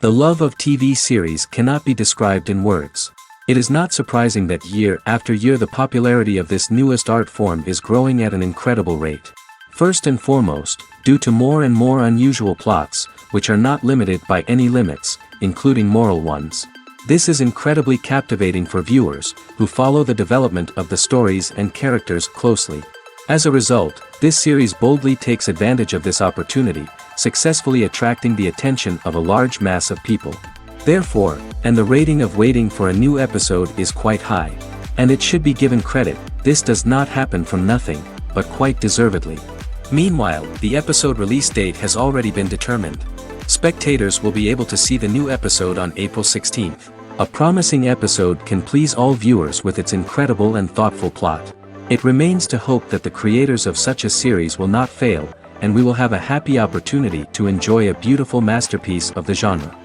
The love of TV series cannot be described in words. It is not surprising that year after year the popularity of this newest art form is growing at an incredible rate. First and foremost, due to more and more unusual plots, which are not limited by any limits, including moral ones. This is incredibly captivating for viewers, who follow the development of the stories and characters closely. As a result, this series boldly takes advantage of this opportunity, successfully attracting the attention of a large mass of people. Therefore, and the rating of waiting for a new episode is quite high. And it should be given credit, this does not happen from nothing, but quite deservedly. Meanwhile, the episode release date has already been determined. Spectators will be able to see the new episode on April 16th. A promising episode can please all viewers with its incredible and thoughtful plot. It remains to hope that the creators of such a series will not fail, and we will have a happy opportunity to enjoy a beautiful masterpiece of the genre.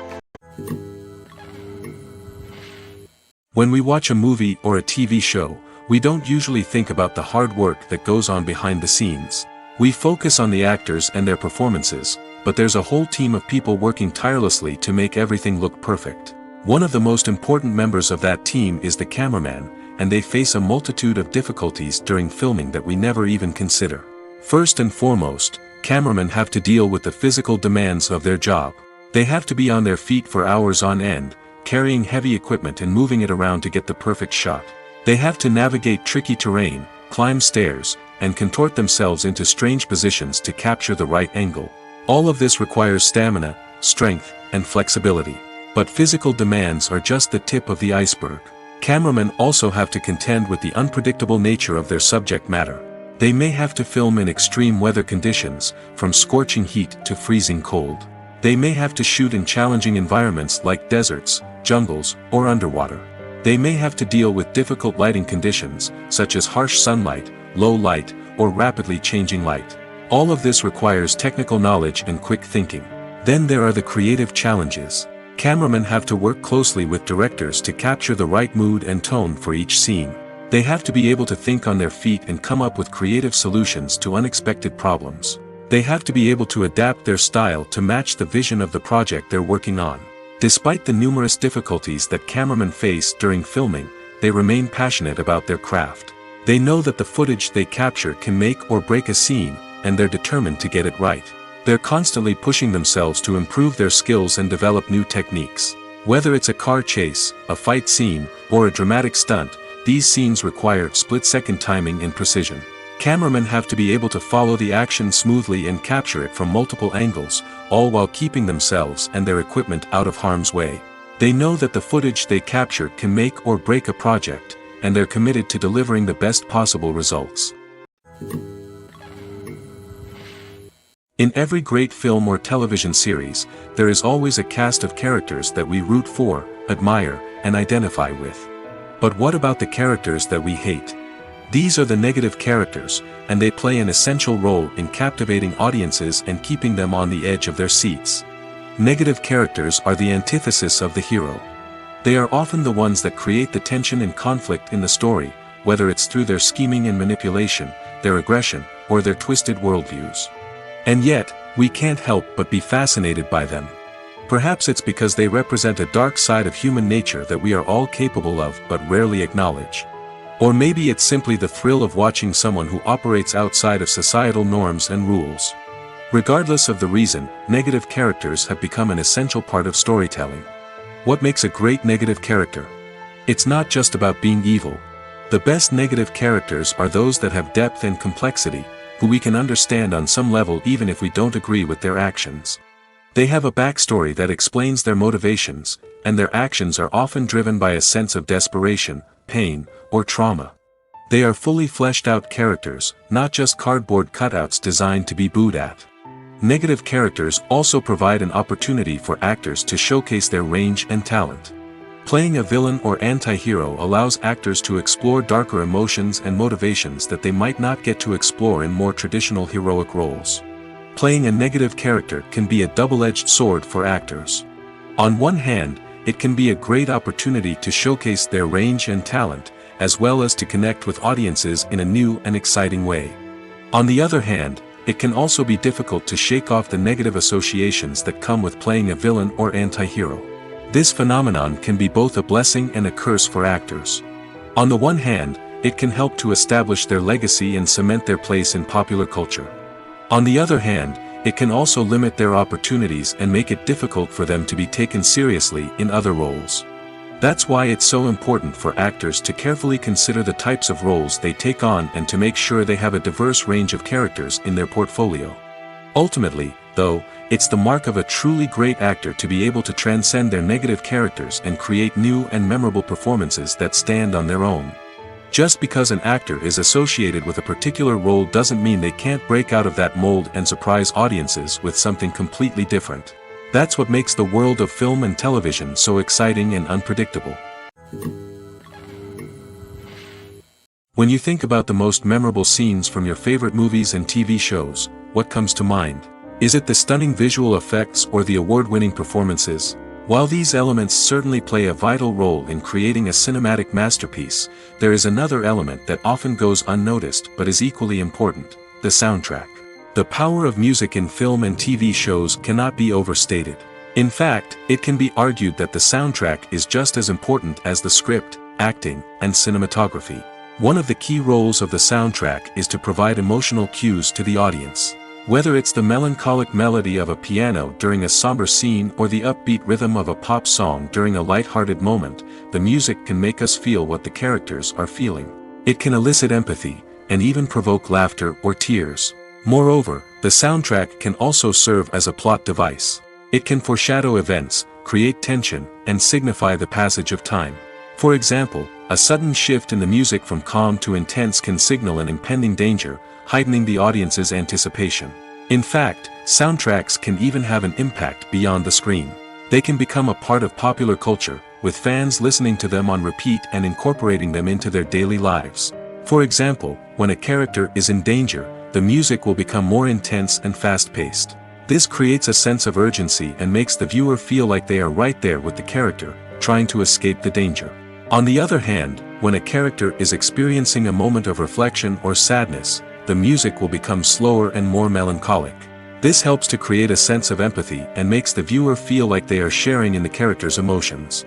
When we watch a movie or a TV show, we don't usually think about the hard work that goes on behind the scenes. We focus on the actors and their performances, but there's a whole team of people working tirelessly to make everything look perfect. One of the most important members of that team is the cameraman, and they face a multitude of difficulties during filming that we never even consider. First and foremost, cameramen have to deal with the physical demands of their job. They have to be on their feet for hours on end, carrying heavy equipment and moving it around to get the perfect shot. They have to navigate tricky terrain, climb stairs, and contort themselves into strange positions to capture the right angle. All of this requires stamina, strength, and flexibility. But physical demands are just the tip of the iceberg. Cameramen also have to contend with the unpredictable nature of their subject matter. They may have to film in extreme weather conditions, from scorching heat to freezing cold. They may have to shoot in challenging environments like deserts, jungles, or underwater. They may have to deal with difficult lighting conditions, such as harsh sunlight, low light, or rapidly changing light. All of this requires technical knowledge and quick thinking. Then there are the creative challenges. Cameramen have to work closely with directors to capture the right mood and tone for each scene. They have to be able to think on their feet and come up with creative solutions to unexpected problems. They have to be able to adapt their style to match the vision of the project they're working on. Despite the numerous difficulties that cameramen face during filming, they remain passionate about their craft. They know that the footage they capture can make or break a scene, and they're determined to get it right. They're constantly pushing themselves to improve their skills and develop new techniques. Whether it's a car chase, a fight scene, or a dramatic stunt, these scenes require split-second timing and precision. Cameramen have to be able to follow the action smoothly and capture it from multiple angles, all while keeping themselves and their equipment out of harm's way. They know that the footage they capture can make or break a project, and they're committed to delivering the best possible results. In every great film or television series, there is always a cast of characters that we root for, admire, and identify with. But what about the characters that we hate? These are the negative characters, and they play an essential role in captivating audiences and keeping them on the edge of their seats. Negative characters are the antithesis of the hero. They are often the ones that create the tension and conflict in the story, whether it's through their scheming and manipulation, their aggression, or their twisted worldviews. And yet, we can't help but be fascinated by them. Perhaps it's because they represent a dark side of human nature that we are all capable of but rarely acknowledge. Or maybe it's simply the thrill of watching someone who operates outside of societal norms and rules. Regardless of the reason, negative characters have become an essential part of storytelling. What makes a great negative character? It's not just about being evil. The best negative characters are those that have depth and complexity, who we can understand on some level even if we don't agree with their actions. They have a backstory that explains their motivations, and their actions are often driven by a sense of desperation, pain, or trauma. They are fully fleshed out characters, not just cardboard cutouts designed to be booed at. Negative characters also provide an opportunity for actors to showcase their range and talent. Playing a villain or anti-hero allows actors to explore darker emotions and motivations that they might not get to explore in more traditional heroic roles. Playing a negative character can be a double-edged sword for actors. On one hand, it can be a great opportunity to showcase their range and talent, as well as to connect with audiences in a new and exciting way. On the other hand, it can also be difficult to shake off the negative associations that come with playing a villain or anti-hero. This phenomenon can be both a blessing and a curse for actors. On the one hand, it can help to establish their legacy and cement their place in popular culture. On the other hand, it can also limit their opportunities and make it difficult for them to be taken seriously in other roles. That's why it's so important for actors to carefully consider the types of roles they take on and to make sure they have a diverse range of characters in their portfolio. Ultimately, though, it's the mark of a truly great actor to be able to transcend their negative characters and create new and memorable performances that stand on their own. Just because an actor is associated with a particular role doesn't mean they can't break out of that mold and surprise audiences with something completely different. That's what makes the world of film and television so exciting and unpredictable. When you think about the most memorable scenes from your favorite movies and TV shows, what comes to mind? Is it the stunning visual effects or the award-winning performances? While these elements certainly play a vital role in creating a cinematic masterpiece, there is another element that often goes unnoticed but is equally important: the soundtrack. The power of music in film and TV shows cannot be overstated. In fact, it can be argued that the soundtrack is just as important as the script, acting, and cinematography. One of the key roles of the soundtrack is to provide emotional cues to the audience. Whether it's the melancholic melody of a piano during a somber scene or the upbeat rhythm of a pop song during a light-hearted moment, the music can make us feel what the characters are feeling. It can elicit empathy, and even provoke laughter or tears. Moreover, the soundtrack can also serve as a plot device. It can foreshadow events, create tension, and signify the passage of time. For example, a sudden shift in the music from calm to intense can signal an impending danger, heightening the audience's anticipation. In fact, soundtracks can even have an impact beyond the screen. They can become a part of popular culture, with fans listening to them on repeat and incorporating them into their daily lives. For example, when a character is in danger, the music will become more intense and fast-paced. This creates a sense of urgency and makes the viewer feel like they are right there with the character, trying to escape the danger. On the other hand, when a character is experiencing a moment of reflection or sadness, the music will become slower and more melancholic. This helps to create a sense of empathy and makes the viewer feel like they are sharing in the character's emotions.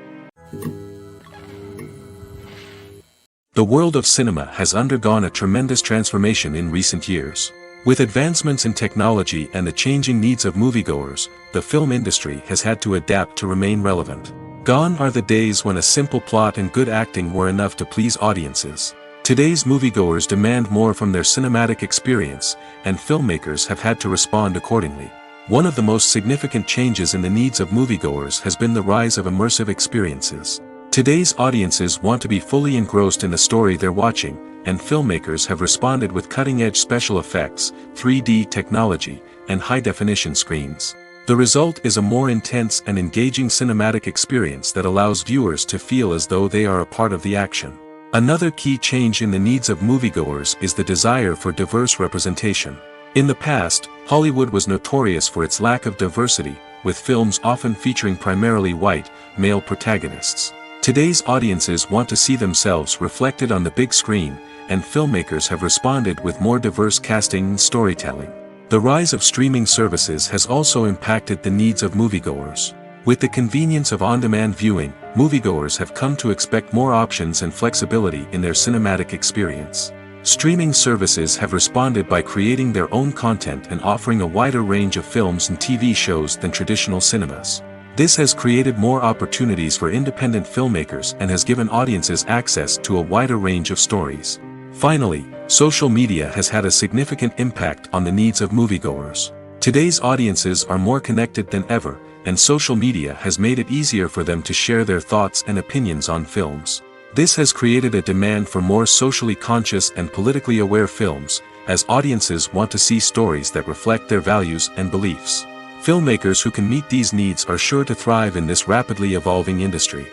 The world of cinema has undergone a tremendous transformation in recent years. With advancements in technology and the changing needs of moviegoers, the film industry has had to adapt to remain relevant. Gone are the days when a simple plot and good acting were enough to please audiences. Today's moviegoers demand more from their cinematic experience, and filmmakers have had to respond accordingly. One of the most significant changes in the needs of moviegoers has been the rise of immersive experiences. Today's audiences want to be fully engrossed in the story they're watching, and filmmakers have responded with cutting-edge special effects, 3D technology, and high-definition screens. The result is a more intense and engaging cinematic experience that allows viewers to feel as though they are a part of the action. Another key change in the needs of moviegoers is the desire for diverse representation. In the past, Hollywood was notorious for its lack of diversity, with films often featuring primarily white, male protagonists. Today's audiences want to see themselves reflected on the big screen, and filmmakers have responded with more diverse casting and storytelling. The rise of streaming services has also impacted the needs of moviegoers. With the convenience of on-demand viewing, moviegoers have come to expect more options and flexibility in their cinematic experience. Streaming services have responded by creating their own content and offering a wider range of films and TV shows than traditional cinemas. This has created more opportunities for independent filmmakers and has given audiences access to a wider range of stories. Finally, social media has had a significant impact on the needs of moviegoers. Today's audiences are more connected than ever, and social media has made it easier for them to share their thoughts and opinions on films. This has created a demand for more socially conscious and politically aware films, as audiences want to see stories that reflect their values and beliefs. Filmmakers who can meet these needs are sure to thrive in this rapidly evolving industry.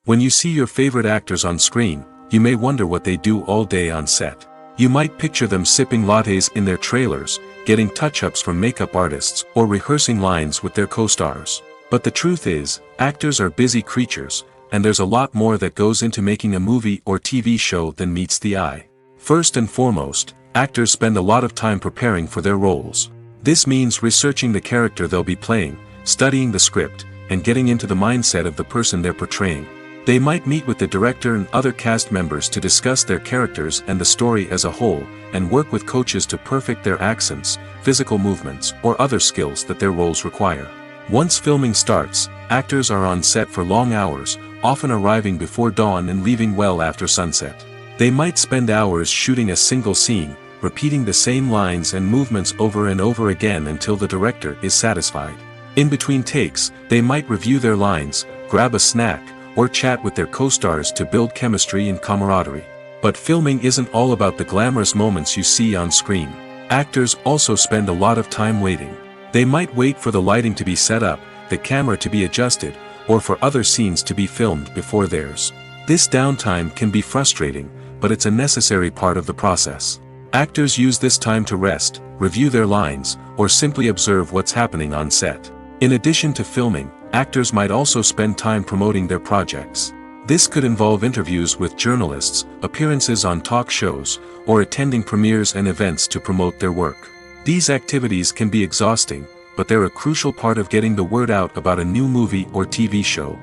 When you see your favorite actors on screen, you may wonder what they do all day on set. You might picture them sipping lattes in their trailers, getting touch-ups from makeup artists, or rehearsing lines with their co-stars. But the truth is, actors are busy creatures, and there's a lot more that goes into making a movie or TV show than meets the eye. First and foremost, actors spend a lot of time preparing for their roles. This means researching the character they'll be playing, studying the script, and getting into the mindset of the person they're portraying. They might meet with the director and other cast members to discuss their characters and the story as a whole, and work with coaches to perfect their accents, physical movements, or other skills that their roles require. Once filming starts, actors are on set for long hours, often arriving before dawn and leaving well after sunset. They might spend hours shooting a single scene, repeating the same lines and movements over and over again until the director is satisfied. In between takes, they might review their lines, grab a snack, or chat with their co-stars to build chemistry and camaraderie. But filming isn't all about the glamorous moments you see on screen. Actors also spend a lot of time waiting. They might wait for the lighting to be set up, the camera to be adjusted, or for other scenes to be filmed before theirs. This downtime can be frustrating, but it's a necessary part of the process. Actors use this time to rest, review their lines, or simply observe what's happening on set. In addition to filming, actors might also spend time promoting their projects. This could involve interviews with journalists, appearances on talk shows, or attending premieres and events to promote their work. These activities can be exhausting, but they're a crucial part of getting the word out about a new movie or TV show.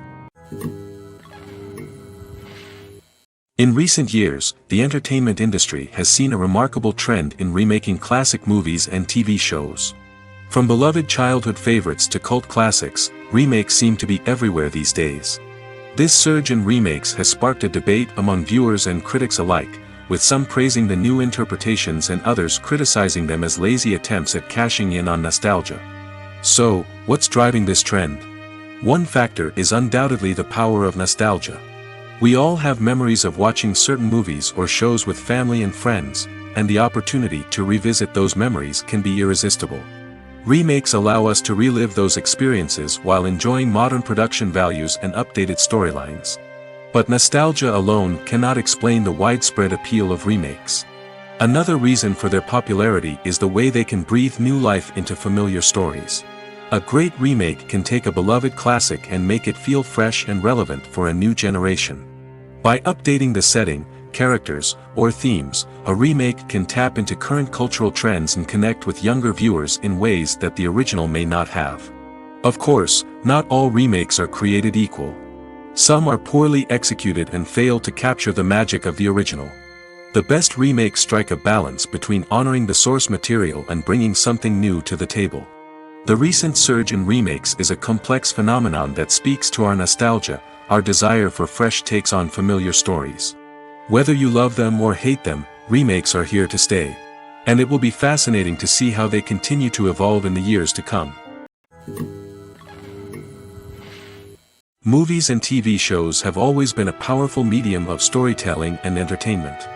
In recent years, the entertainment industry has seen a remarkable trend in remaking classic movies and TV shows. From beloved childhood favorites to cult classics, remakes seem to be everywhere these days. This surge in remakes has sparked a debate among viewers and critics alike, with some praising the new interpretations and others criticizing them as lazy attempts at cashing in on nostalgia. So, what's driving this trend? One factor is undoubtedly the power of nostalgia. We all have memories of watching certain movies or shows with family and friends, and the opportunity to revisit those memories can be irresistible. Remakes allow us to relive those experiences while enjoying modern production values and updated storylines. But nostalgia alone cannot explain the widespread appeal of remakes. Another reason for their popularity is the way they can breathe new life into familiar stories. A great remake can take a beloved classic and make it feel fresh and relevant for a new generation. By updating the setting, characters, or themes, a remake can tap into current cultural trends and connect with younger viewers in ways that the original may not have. Of course, not all remakes are created equal. Some are poorly executed and fail to capture the magic of the original. The best remakes strike a balance between honoring the source material and bringing something new to the table. The recent surge in remakes is a complex phenomenon that speaks to our nostalgia, our desire for fresh takes on familiar stories. Whether you love them or hate them, remakes are here to stay. And it will be fascinating to see how they continue to evolve in the years to come. Movies and TV shows have always been a powerful medium of storytelling and entertainment.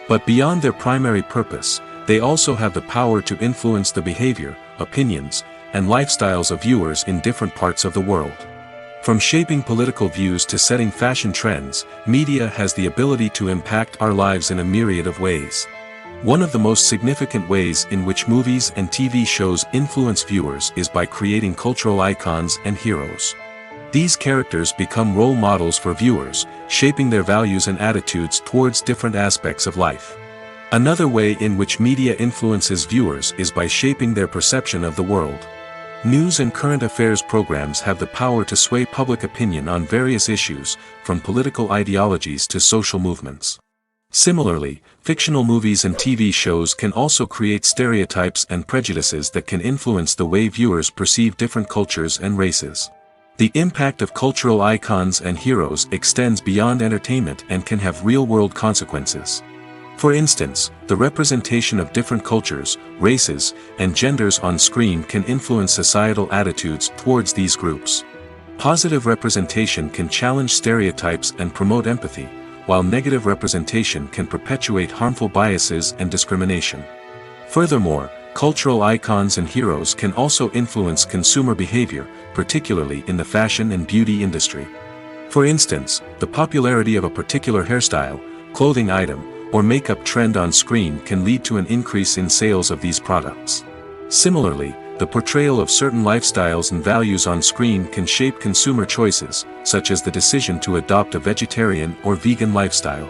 But beyond their primary purpose, they also have the power to influence the behavior, opinions, and lifestyles of viewers in different parts of the world. From shaping political views to setting fashion trends, media has the ability to impact our lives in a myriad of ways. One of the most significant ways in which movies and TV shows influence viewers is by creating cultural icons and heroes. These characters become role models for viewers, shaping their values and attitudes towards different aspects of life. Another way in which media influences viewers is by shaping their perception of the world. News and current affairs programs have the power to sway public opinion on various issues, from political ideologies to social movements. Similarly, fictional movies and TV shows can also create stereotypes and prejudices that can influence the way viewers perceive different cultures and races. The impact of cultural icons and heroes extends beyond entertainment and can have real-world consequences. For instance, the representation of different cultures, races, and genders on screen can influence societal attitudes towards these groups. Positive representation can challenge stereotypes and promote empathy, while negative representation can perpetuate harmful biases and discrimination. Furthermore, cultural icons and heroes can also influence consumer behavior, particularly in the fashion and beauty industry. For instance, the popularity of a particular hairstyle, clothing item, or makeup trend on screen can lead to an increase in sales of these products. Similarly, the portrayal of certain lifestyles and values on screen can shape consumer choices, such as the decision to adopt a vegetarian or vegan lifestyle.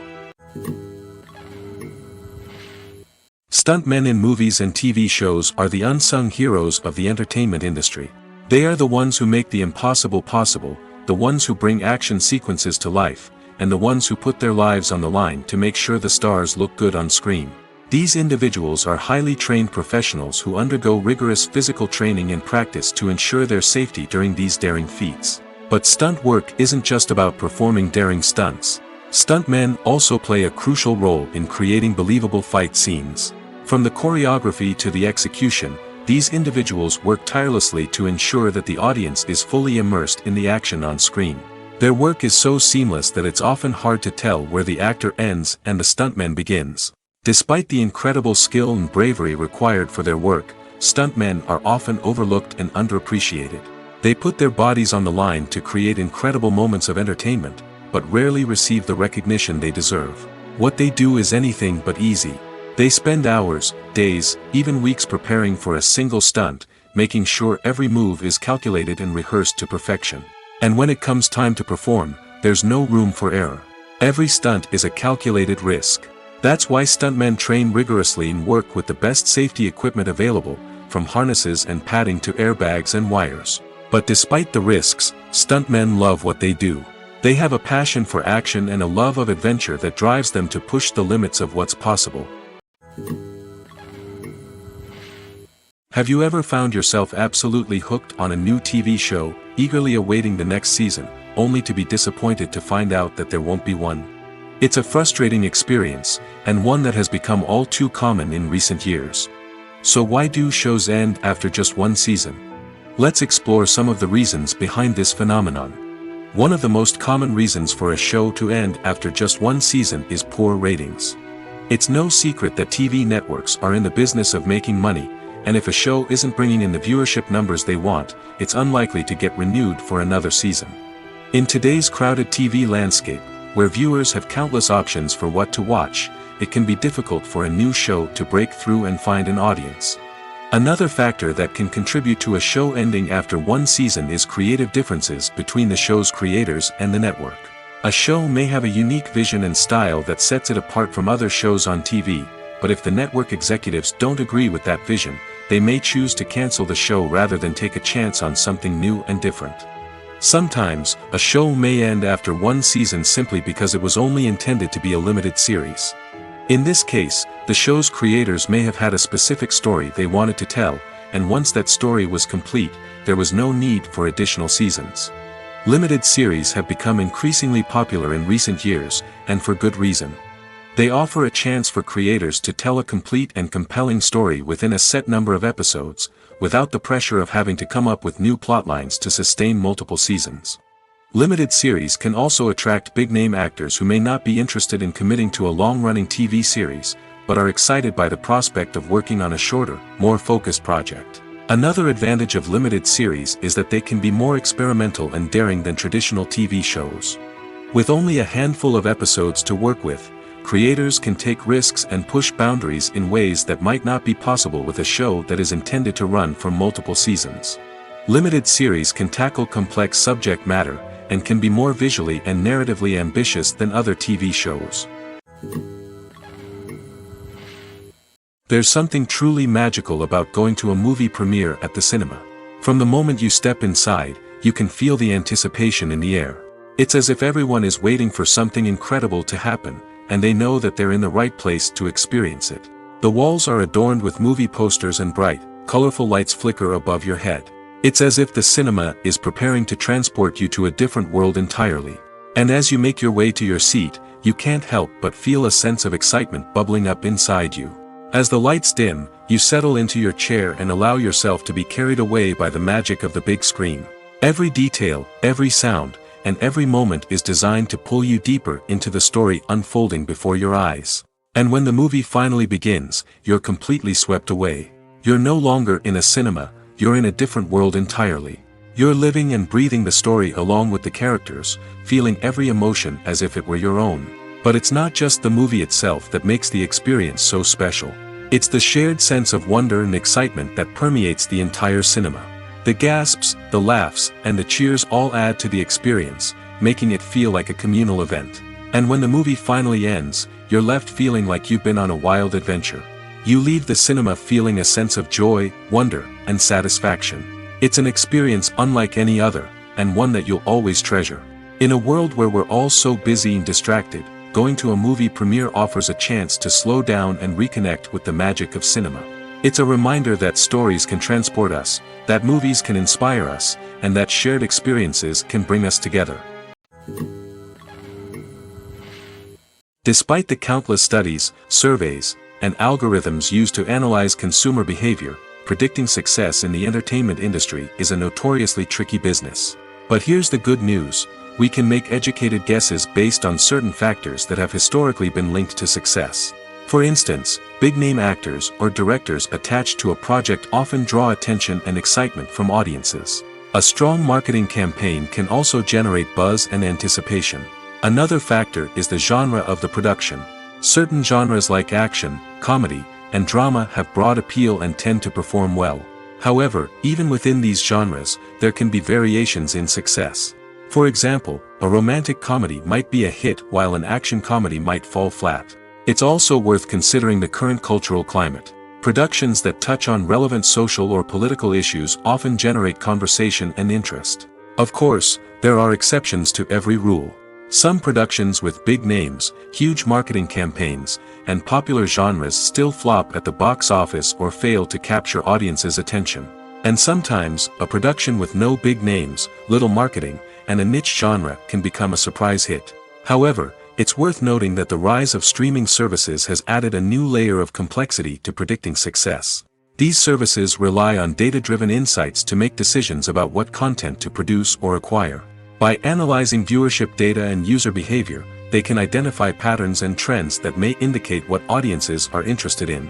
Stuntmen in movies and TV shows are the unsung heroes of the entertainment industry. They are the ones who make the impossible possible, the ones who bring action sequences to life, and the ones who put their lives on the line to make sure the stars look good on screen. These individuals are highly trained professionals who undergo rigorous physical training and practice to ensure their safety during these daring feats. But stunt work isn't just about performing daring stunts. Stuntmen also play a crucial role in creating believable fight scenes. From the choreography to the execution, these individuals work tirelessly to ensure that the audience is fully immersed in the action on screen. Their work is so seamless that it's often hard to tell where the actor ends and the stuntman begins. Despite the incredible skill and bravery required for their work, stuntmen are often overlooked and underappreciated. They put their bodies on the line to create incredible moments of entertainment, but rarely receive the recognition they deserve. What they do is anything but easy. They spend hours, days, even weeks preparing for a single stunt, making sure every move is calculated and rehearsed to perfection. And when it comes time to perform, there's no room for error. Every stunt is a calculated risk. That's why stuntmen train rigorously and work with the best safety equipment available, from harnesses and padding to airbags and wires. But despite the risks, stuntmen love what they do. They have a passion for action and a love of adventure that drives them to push the limits of what's possible. Have you ever found yourself absolutely hooked on a new TV show, eagerly awaiting the next season, only to be disappointed to find out that there won't be one? It's a frustrating experience, and one that has become all too common in recent years. So why do shows end after just one season? Let's explore some of the reasons behind this phenomenon. One of the most common reasons for a show to end after just one season is poor ratings. It's no secret that TV networks are in the business of making money, and if a show isn't bringing in the viewership numbers they want, it's unlikely to get renewed for another season. In today's crowded TV landscape, where viewers have countless options for what to watch, it can be difficult for a new show to break through and find an audience. Another factor that can contribute to a show ending after one season is creative differences between the show's creators and the network. A show may have a unique vision and style that sets it apart from other shows on TV, but if the network executives don't agree with that vision, they may choose to cancel the show rather than take a chance on something new and different. Sometimes, a show may end after one season simply because it was only intended to be a limited series. In this case, the show's creators may have had a specific story they wanted to tell, and once that story was complete, there was no need for additional seasons. Limited series have become increasingly popular in recent years, and for good reason. They offer a chance for creators to tell a complete and compelling story within a set number of episodes, without the pressure of having to come up with new plotlines to sustain multiple seasons. Limited series can also attract big-name actors who may not be interested in committing to a long-running TV series, but are excited by the prospect of working on a shorter, more focused project. Another advantage of limited series is that they can be more experimental and daring than traditional TV shows. With only a handful of episodes to work with, creators can take risks and push boundaries in ways that might not be possible with a show that is intended to run for multiple seasons. Limited series can tackle complex subject matter, and can be more visually and narratively ambitious than other TV shows. There's something truly magical about going to a movie premiere at the cinema. From the moment you step inside, you can feel the anticipation in the air. It's as if everyone is waiting for something incredible to happen, and they know that they're in the right place to experience it. The walls are adorned with movie posters and bright, colorful lights flicker above your head. It's as if the cinema is preparing to transport you to a different world entirely. And as you make your way to your seat, you can't help but feel a sense of excitement bubbling up inside you. As the lights dim, you settle into your chair and allow yourself to be carried away by the magic of the big screen. Every detail, every sound, and every moment is designed to pull you deeper into the story unfolding before your eyes. And when the movie finally begins, you're completely swept away. You're no longer in a cinema, you're in a different world entirely. You're living and breathing the story along with the characters, feeling every emotion as if it were your own. But it's not just the movie itself that makes the experience so special. It's the shared sense of wonder and excitement that permeates the entire cinema. The gasps, the laughs, and the cheers all add to the experience, making it feel like a communal event. And when the movie finally ends, you're left feeling like you've been on a wild adventure. You leave the cinema feeling a sense of joy, wonder, and satisfaction. It's an experience unlike any other, and one that you'll always treasure. In a world where we're all so busy and distracted, going to a movie premiere offers a chance to slow down and reconnect with the magic of cinema. It's a reminder that stories can transport us, that movies can inspire us, and that shared experiences can bring us together. Despite the countless studies, surveys, and algorithms used to analyze consumer behavior, predicting success in the entertainment industry is a notoriously tricky business. But here's the good news: we can make educated guesses based on certain factors that have historically been linked to success. For instance, big-name actors or directors attached to a project often draw attention and excitement from audiences. A strong marketing campaign can also generate buzz and anticipation. Another factor is the genre of the production. Certain genres like action, comedy, and drama have broad appeal and tend to perform well. However, even within these genres, there can be variations in success. For example, a romantic comedy might be a hit while an action comedy might fall flat. It's also worth considering the current cultural climate. Productions that touch on relevant social or political issues often generate conversation and interest. Of course, there are exceptions to every rule. Some productions with big names, huge marketing campaigns, and popular genres still flop at the box office or fail to capture audiences' attention. And sometimes, a production with no big names, little marketing, and a niche genre can become a surprise hit. However, it's worth noting that the rise of streaming services has added a new layer of complexity to predicting success. These services rely on data-driven insights to make decisions about what content to produce or acquire. By analyzing viewership data and user behavior, they can identify patterns and trends that may indicate what audiences are interested in.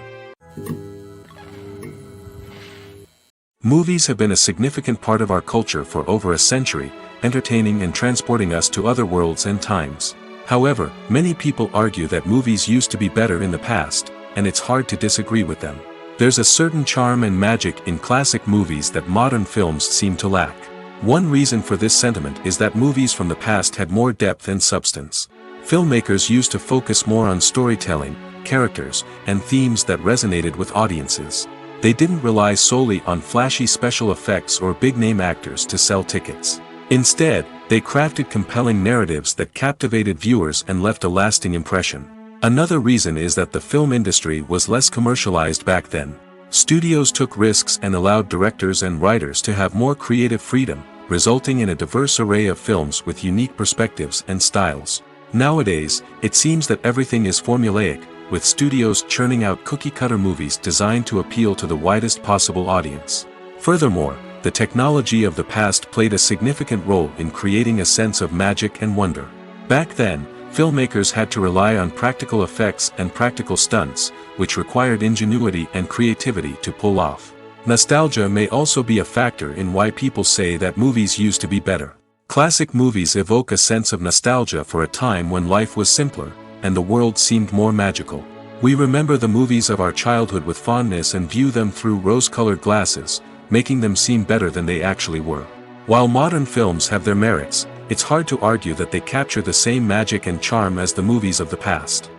Movies have been a significant part of our culture for over a century, entertaining and transporting us to other worlds and times. However, many people argue that movies used to be better in the past, and it's hard to disagree with them. There's a certain charm and magic in classic movies that modern films seem to lack. One reason for this sentiment is that movies from the past had more depth and substance. Filmmakers used to focus more on storytelling, characters, and themes that resonated with audiences. They didn't rely solely on flashy special effects or big-name actors to sell tickets. Instead, they crafted compelling narratives that captivated viewers and left a lasting impression. Another reason is that the film industry was less commercialized back then. Studios took risks and allowed directors and writers to have more creative freedom, resulting in a diverse array of films with unique perspectives and styles. Nowadays, it seems that everything is formulaic, with studios churning out cookie-cutter movies designed to appeal to the widest possible audience. Furthermore, the technology of the past played a significant role in creating a sense of magic and wonder. Back then, filmmakers had to rely on practical effects and practical stunts, which required ingenuity and creativity to pull off. Nostalgia may also be a factor in why people say that movies used to be better. Classic movies evoke a sense of nostalgia for a time when life was simpler, and the world seemed more magical. We remember the movies of our childhood with fondness and view them through rose-colored glasses, making them seem better than they actually were. While modern films have their merits, it's hard to argue that they capture the same magic and charm as the movies of the past.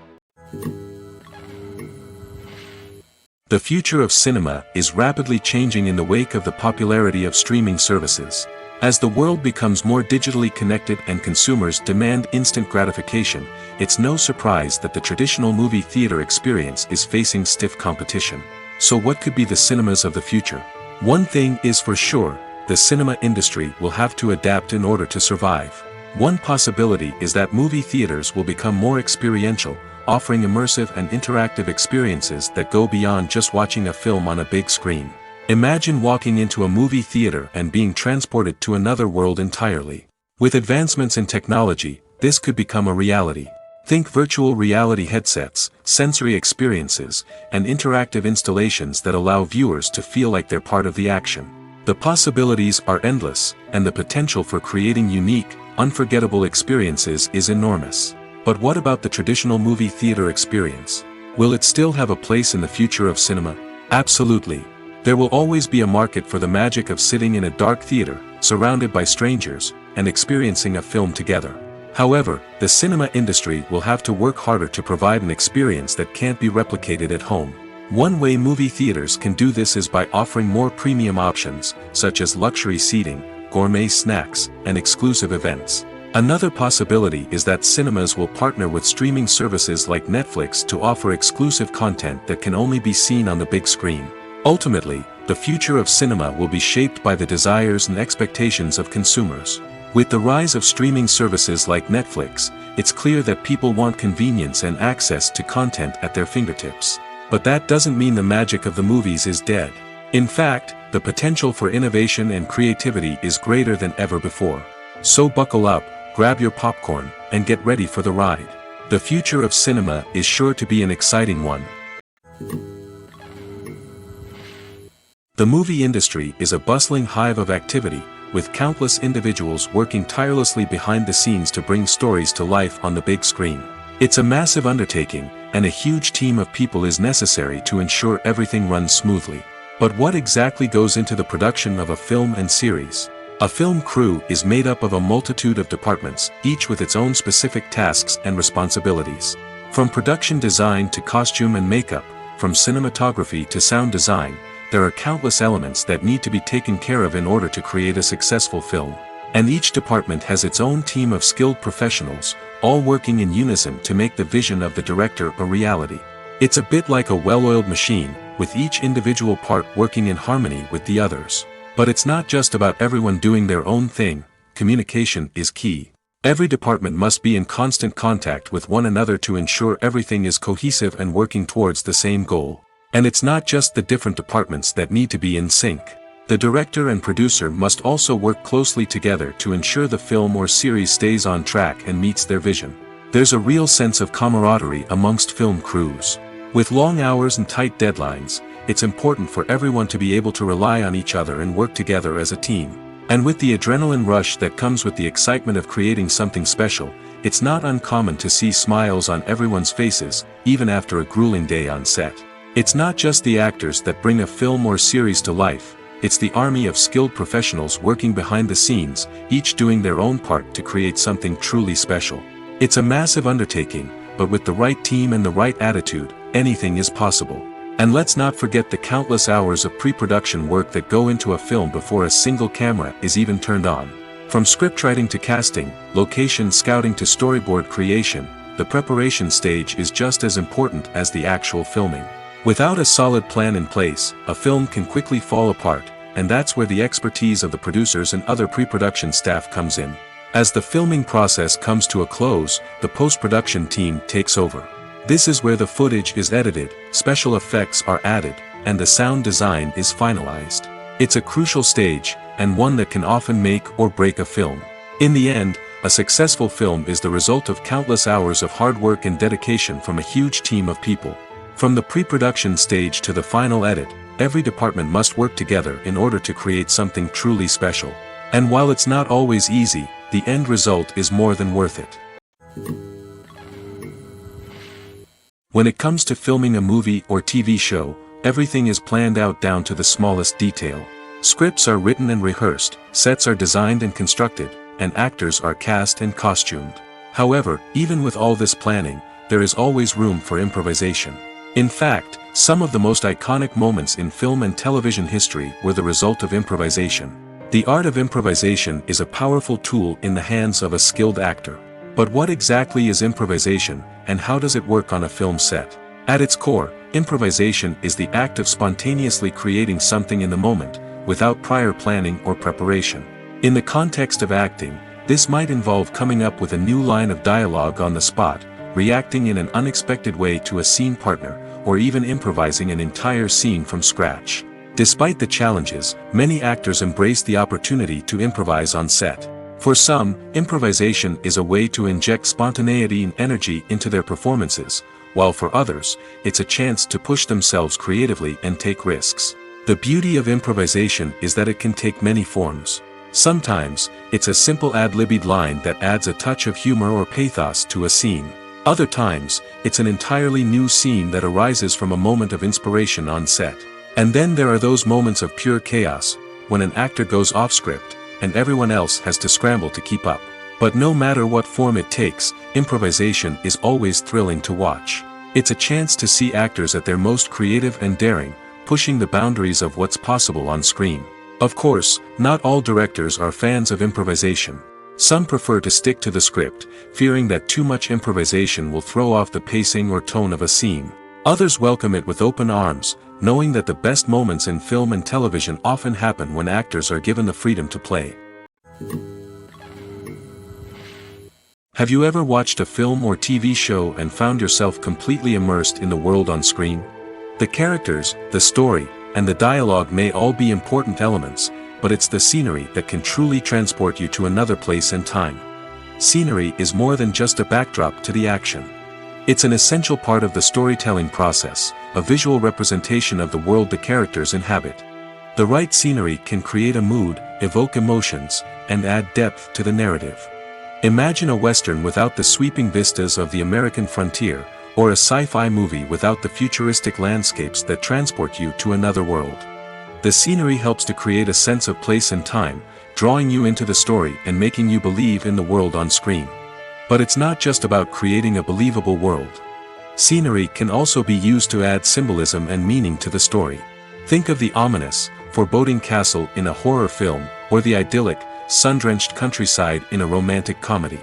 The future of cinema is rapidly changing in the wake of the popularity of streaming services. As the world becomes more digitally connected and consumers demand instant gratification, it's no surprise that the traditional movie theater experience is facing stiff competition. So what could be the cinemas of the future? One thing is for sure, the cinema industry will have to adapt in order to survive. One possibility is that movie theaters will become more experiential, offering immersive and interactive experiences that go beyond just watching a film on a big screen. Imagine walking into a movie theater and being transported to another world entirely. With advancements in technology, this could become a reality. Think virtual reality headsets, sensory experiences, and interactive installations that allow viewers to feel like they're part of the action. The possibilities are endless, and the potential for creating unique, unforgettable experiences is enormous. But what about the traditional movie theater experience? Will it still have a place in the future of cinema? Absolutely. There will always be a market for the magic of sitting in a dark theater, surrounded by strangers, and experiencing a film together. However, the cinema industry will have to work harder to provide an experience that can't be replicated at home. One way movie theaters can do this is by offering more premium options, such as luxury seating, gourmet snacks, and exclusive events. Another possibility is that cinemas will partner with streaming services like Netflix to offer exclusive content that can only be seen on the big screen. Ultimately, the future of cinema will be shaped by the desires and expectations of consumers. With the rise of streaming services like Netflix, it's clear that people want convenience and access to content at their fingertips. But that doesn't mean the magic of the movies is dead. In fact, the potential for innovation and creativity is greater than ever before. So buckle up, grab your popcorn, and get ready for the ride. The future of cinema is sure to be an exciting one. The movie industry is a bustling hive of activity, with countless individuals working tirelessly behind the scenes to bring stories to life on the big screen. It's a massive undertaking, and a huge team of people is necessary to ensure everything runs smoothly. But what exactly goes into the production of a film and series? A film crew is made up of a multitude of departments, each with its own specific tasks and responsibilities. From production design to costume and makeup, from cinematography to sound design, there are countless elements that need to be taken care of in order to create a successful film. And each department has its own team of skilled professionals, all working in unison to make the vision of the director a reality. It's a bit like a well-oiled machine, with each individual part working in harmony with the others. But it's not just about everyone doing their own thing. Communication is key. Every department must be in constant contact with one another to ensure everything is cohesive and working towards the same goal. And it's not just the different departments that need to be in sync. The director and producer must also work closely together to ensure the film or series stays on track and meets their vision. There's a real sense of camaraderie amongst film crews. With long hours and tight deadlines, it's important for everyone to be able to rely on each other and work together as a team. And with the adrenaline rush that comes with the excitement of creating something special, it's not uncommon to see smiles on everyone's faces, even after a grueling day on set. It's not just the actors that bring a film or series to life. It's the army of skilled professionals working behind the scenes, each doing their own part to create something truly special. It's a massive undertaking, but with the right team and the right attitude, anything is possible. And let's not forget the countless hours of pre-production work that go into a film before a single camera is even turned on. From scriptwriting to casting, location scouting to storyboard creation, the preparation stage is just as important as the actual filming. Without a solid plan in place, a film can quickly fall apart, and that's where the expertise of the producers and other pre-production staff comes in. As the filming process comes to a close, the post-production team takes over. This is where the footage is edited, special effects are added, and the sound design is finalized. It's a crucial stage, and one that can often make or break a film. In the end, a successful film is the result of countless hours of hard work and dedication from a huge team of people. From the pre-production stage to the final edit, every department must work together in order to create something truly special. And while it's not always easy, the end result is more than worth it. When it comes to filming a movie or TV show, everything is planned out down to the smallest detail. Scripts are written and rehearsed, sets are designed and constructed, and actors are cast and costumed. However, even with all this planning, there is always room for improvisation. In fact, some of the most iconic moments in film and television history were the result of improvisation. The art of improvisation is a powerful tool in the hands of a skilled actor. But what exactly is improvisation, and how does it work on a film set? At its core, improvisation is the act of spontaneously creating something in the moment, without prior planning or preparation. In the context of acting, this might involve coming up with a new line of dialogue on the spot, reacting in an unexpected way to a scene partner, or even improvising an entire scene from scratch. Despite the challenges, many actors embrace the opportunity to improvise on set. For some, improvisation is a way to inject spontaneity and energy into their performances, while for others, it's a chance to push themselves creatively and take risks. The beauty of improvisation is that it can take many forms. Sometimes, it's a simple ad-libbed line that adds a touch of humor or pathos to a scene. Other times, it's an entirely new scene that arises from a moment of inspiration on set. And then there are those moments of pure chaos, when an actor goes off script, and everyone else has to scramble to keep up. But no matter what form it takes, improvisation is always thrilling to watch. It's a chance to see actors at their most creative and daring, pushing the boundaries of what's possible on screen. Of course, not all directors are fans of improvisation. Some prefer to stick to the script, fearing that too much improvisation will throw off the pacing or tone of a scene. Others welcome it with open arms, knowing that the best moments in film and television often happen when actors are given the freedom to play. Have you ever watched a film or TV show and found yourself completely immersed in the world on screen? The characters, the story, and the dialogue may all be important elements, but it's the scenery that can truly transport you to another place and time. Scenery is more than just a backdrop to the action. It's an essential part of the storytelling process, a visual representation of the world the characters inhabit. The right scenery can create a mood, evoke emotions, and add depth to the narrative. Imagine a Western without the sweeping vistas of the American frontier, or a sci-fi movie without the futuristic landscapes that transport you to another world. The scenery helps to create a sense of place and time, drawing you into the story and making you believe in the world on screen. But it's not just about creating a believable world. Scenery can also be used to add symbolism and meaning to the story. Think of the ominous, foreboding castle in a horror film, or the idyllic, sun-drenched countryside in a romantic comedy.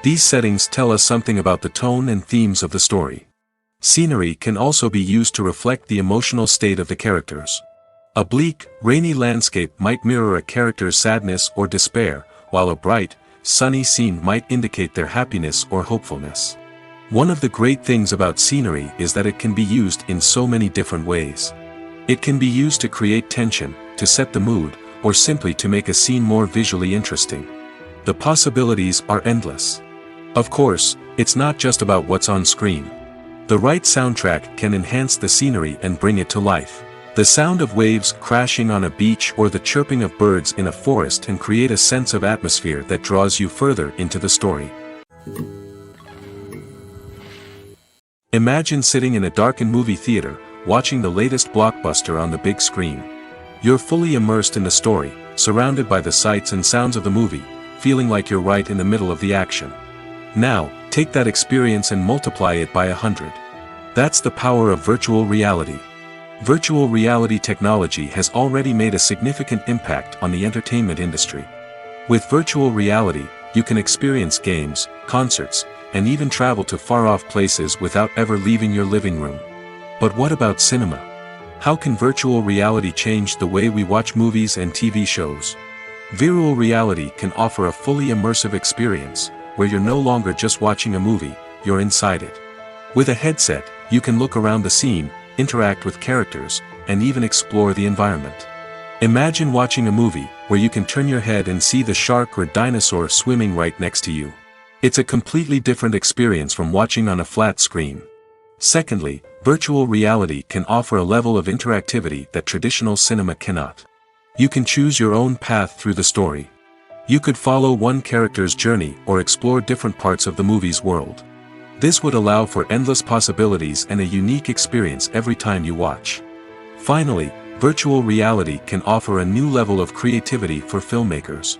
These settings tell us something about the tone and themes of the story. Scenery can also be used to reflect the emotional state of the characters. A bleak, rainy landscape might mirror a character's sadness or despair, while a bright, sunny scene might indicate their happiness or hopefulness. One of the great things about scenery is that it can be used in so many different ways. It can be used to create tension, to set the mood, or simply to make a scene more visually interesting. The possibilities are endless. Of course, it's not just about what's on screen. The right soundtrack can enhance the scenery and bring it to life. The sound of waves crashing on a beach or the chirping of birds in a forest can create a sense of atmosphere that draws you further into the story. Imagine sitting in a darkened movie theater, watching the latest blockbuster on the big screen. You're fully immersed in the story, surrounded by the sights and sounds of the movie, feeling like you're right in the middle of the action. Now, take that experience and multiply it by 100. That's the power of virtual reality. Virtual reality technology has already made a significant impact on the entertainment industry. With virtual reality, you can experience games, concerts, and even travel to far-off places without ever leaving your living room. But what about cinema? How can virtual reality change the way we watch movies and TV shows? Virtual reality can offer a fully immersive experience, where you're no longer just watching a movie, you're inside it. With a headset, you can look around the scene, interact with characters, and even explore the environment. Imagine watching a movie, where you can turn your head and see the shark or dinosaur swimming right next to you. It's a completely different experience from watching on a flat screen. Secondly, virtual reality can offer a level of interactivity that traditional cinema cannot. You can choose your own path through the story. You could follow one character's journey or explore different parts of the movie's world. This would allow for endless possibilities and a unique experience every time you watch. Finally, virtual reality can offer a new level of creativity for filmmakers.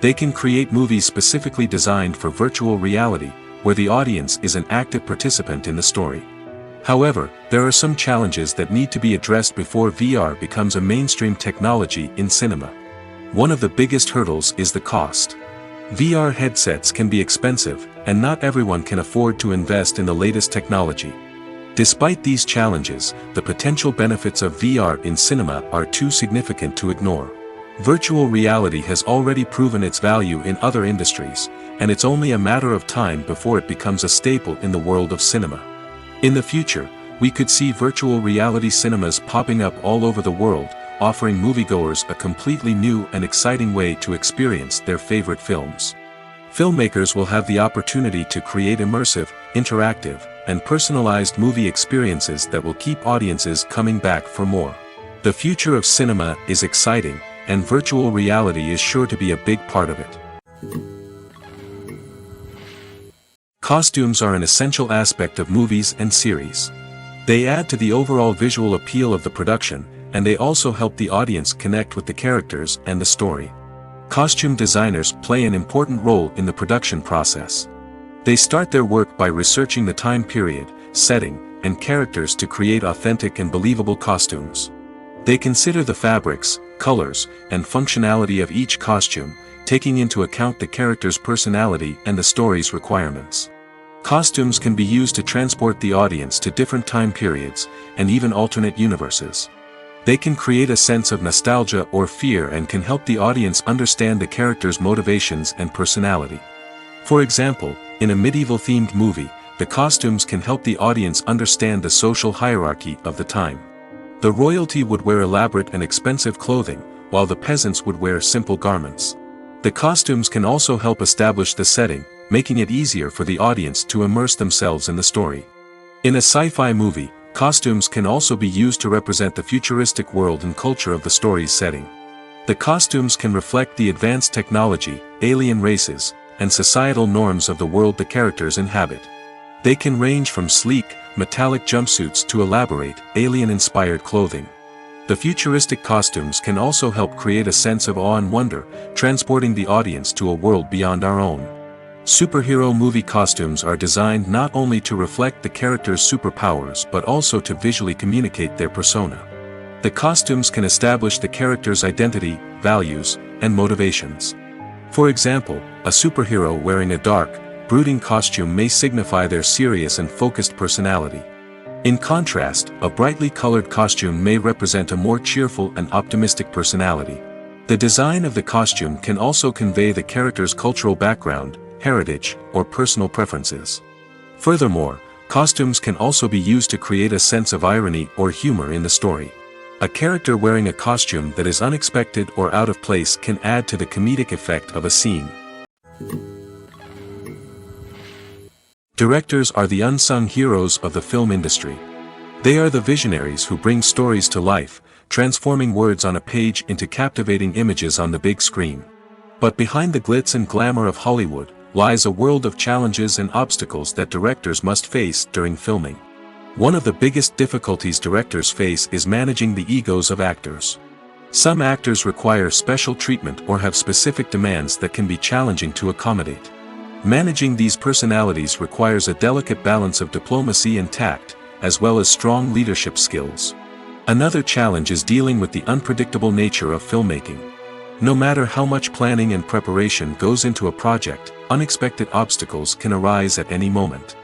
They can create movies specifically designed for virtual reality, where the audience is an active participant in the story. However, there are some challenges that need to be addressed before VR becomes a mainstream technology in cinema. One of the biggest hurdles is the cost. VR headsets can be expensive, and not everyone can afford to invest in the latest technology. Despite these challenges, the potential benefits of VR in cinema are too significant to ignore. Virtual reality has already proven its value in other industries, and it's only a matter of time before it becomes a staple in the world of cinema. In the future, we could see virtual reality cinemas popping up all over the world, offering moviegoers a completely new and exciting way to experience their favorite films. Filmmakers will have the opportunity to create immersive, interactive, and personalized movie experiences that will keep audiences coming back for more. The future of cinema is exciting, and virtual reality is sure to be a big part of it. Costumes are an essential aspect of movies and series. They add to the overall visual appeal of the production, and they also help the audience connect with the characters and the story. Costume designers play an important role in the production process. They start their work by researching the time period, setting, and characters to create authentic and believable costumes. They consider the fabrics, colors, and functionality of each costume, taking into account the character's personality and the story's requirements. Costumes can be used to transport the audience to different time periods, and even alternate universes. They can create a sense of nostalgia or fear and can help the audience understand the character's motivations and personality. For example, in a medieval-themed movie, the costumes can help the audience understand the social hierarchy of the time. The royalty would wear elaborate and expensive clothing, while the peasants would wear simple garments. The costumes can also help establish the setting, making it easier for the audience to immerse themselves in the story. In a sci-fi movie, costumes can also be used to represent the futuristic world and culture of the story's setting. The costumes can reflect the advanced technology, alien races, and societal norms of the world the characters inhabit. They can range from sleek, metallic jumpsuits to elaborate, alien-inspired clothing. The futuristic costumes can also help create a sense of awe and wonder, transporting the audience to a world beyond our own. Superhero movie costumes are designed not only to reflect the character's superpowers but also to visually communicate their persona. The costumes can establish the character's identity, values, and motivations. For example, a superhero wearing a dark, brooding costume may signify their serious and focused personality. In contrast, a brightly colored costume may represent a more cheerful and optimistic personality. The design of the costume can also convey the character's cultural background, heritage, or personal preferences. Furthermore, costumes can also be used to create a sense of irony or humor in the story. A character wearing a costume that is unexpected or out of place can add to the comedic effect of a scene. Directors are the unsung heroes of the film industry. They are the visionaries who bring stories to life, transforming words on a page into captivating images on the big screen. But behind the glitz and glamour of Hollywood lies a world of challenges and obstacles that directors must face during filming. One of the biggest difficulties directors face is managing the egos of actors. Some actors require special treatment or have specific demands that can be challenging to accommodate. Managing these personalities requires a delicate balance of diplomacy and tact, as well as strong leadership skills. Another challenge is dealing with the unpredictable nature of filmmaking. No matter how much planning and preparation goes into a project, unexpected obstacles can arise at any moment.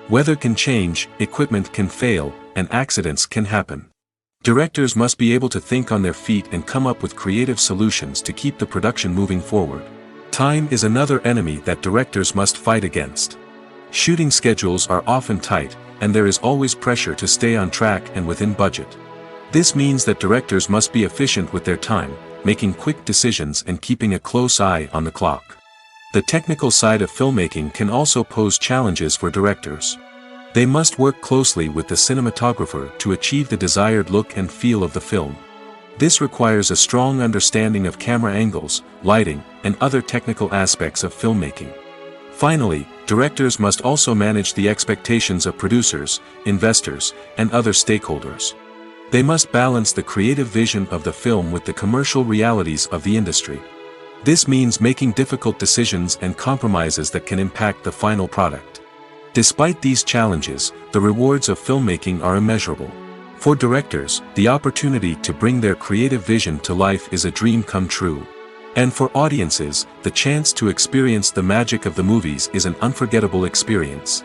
Weather can change, equipment can fail, and accidents can happen. Directors must be able to think on their feet and come up with creative solutions to keep the production moving forward. Time is another enemy that directors must fight against. Shooting schedules are often tight, and there is always pressure to stay on track and within budget. This means that directors must be efficient with their time, making quick decisions and keeping a close eye on the clock. The technical side of filmmaking can also pose challenges for directors. They must work closely with the cinematographer to achieve the desired look and feel of the film. This requires a strong understanding of camera angles, lighting, and other technical aspects of filmmaking. Finally, directors must also manage the expectations of producers, investors, and other stakeholders. They must balance the creative vision of the film with the commercial realities of the industry. This means making difficult decisions and compromises that can impact the final product. Despite these challenges, the rewards of filmmaking are immeasurable. For directors, the opportunity to bring their creative vision to life is a dream come true. And for audiences, the chance to experience the magic of the movies is an unforgettable experience.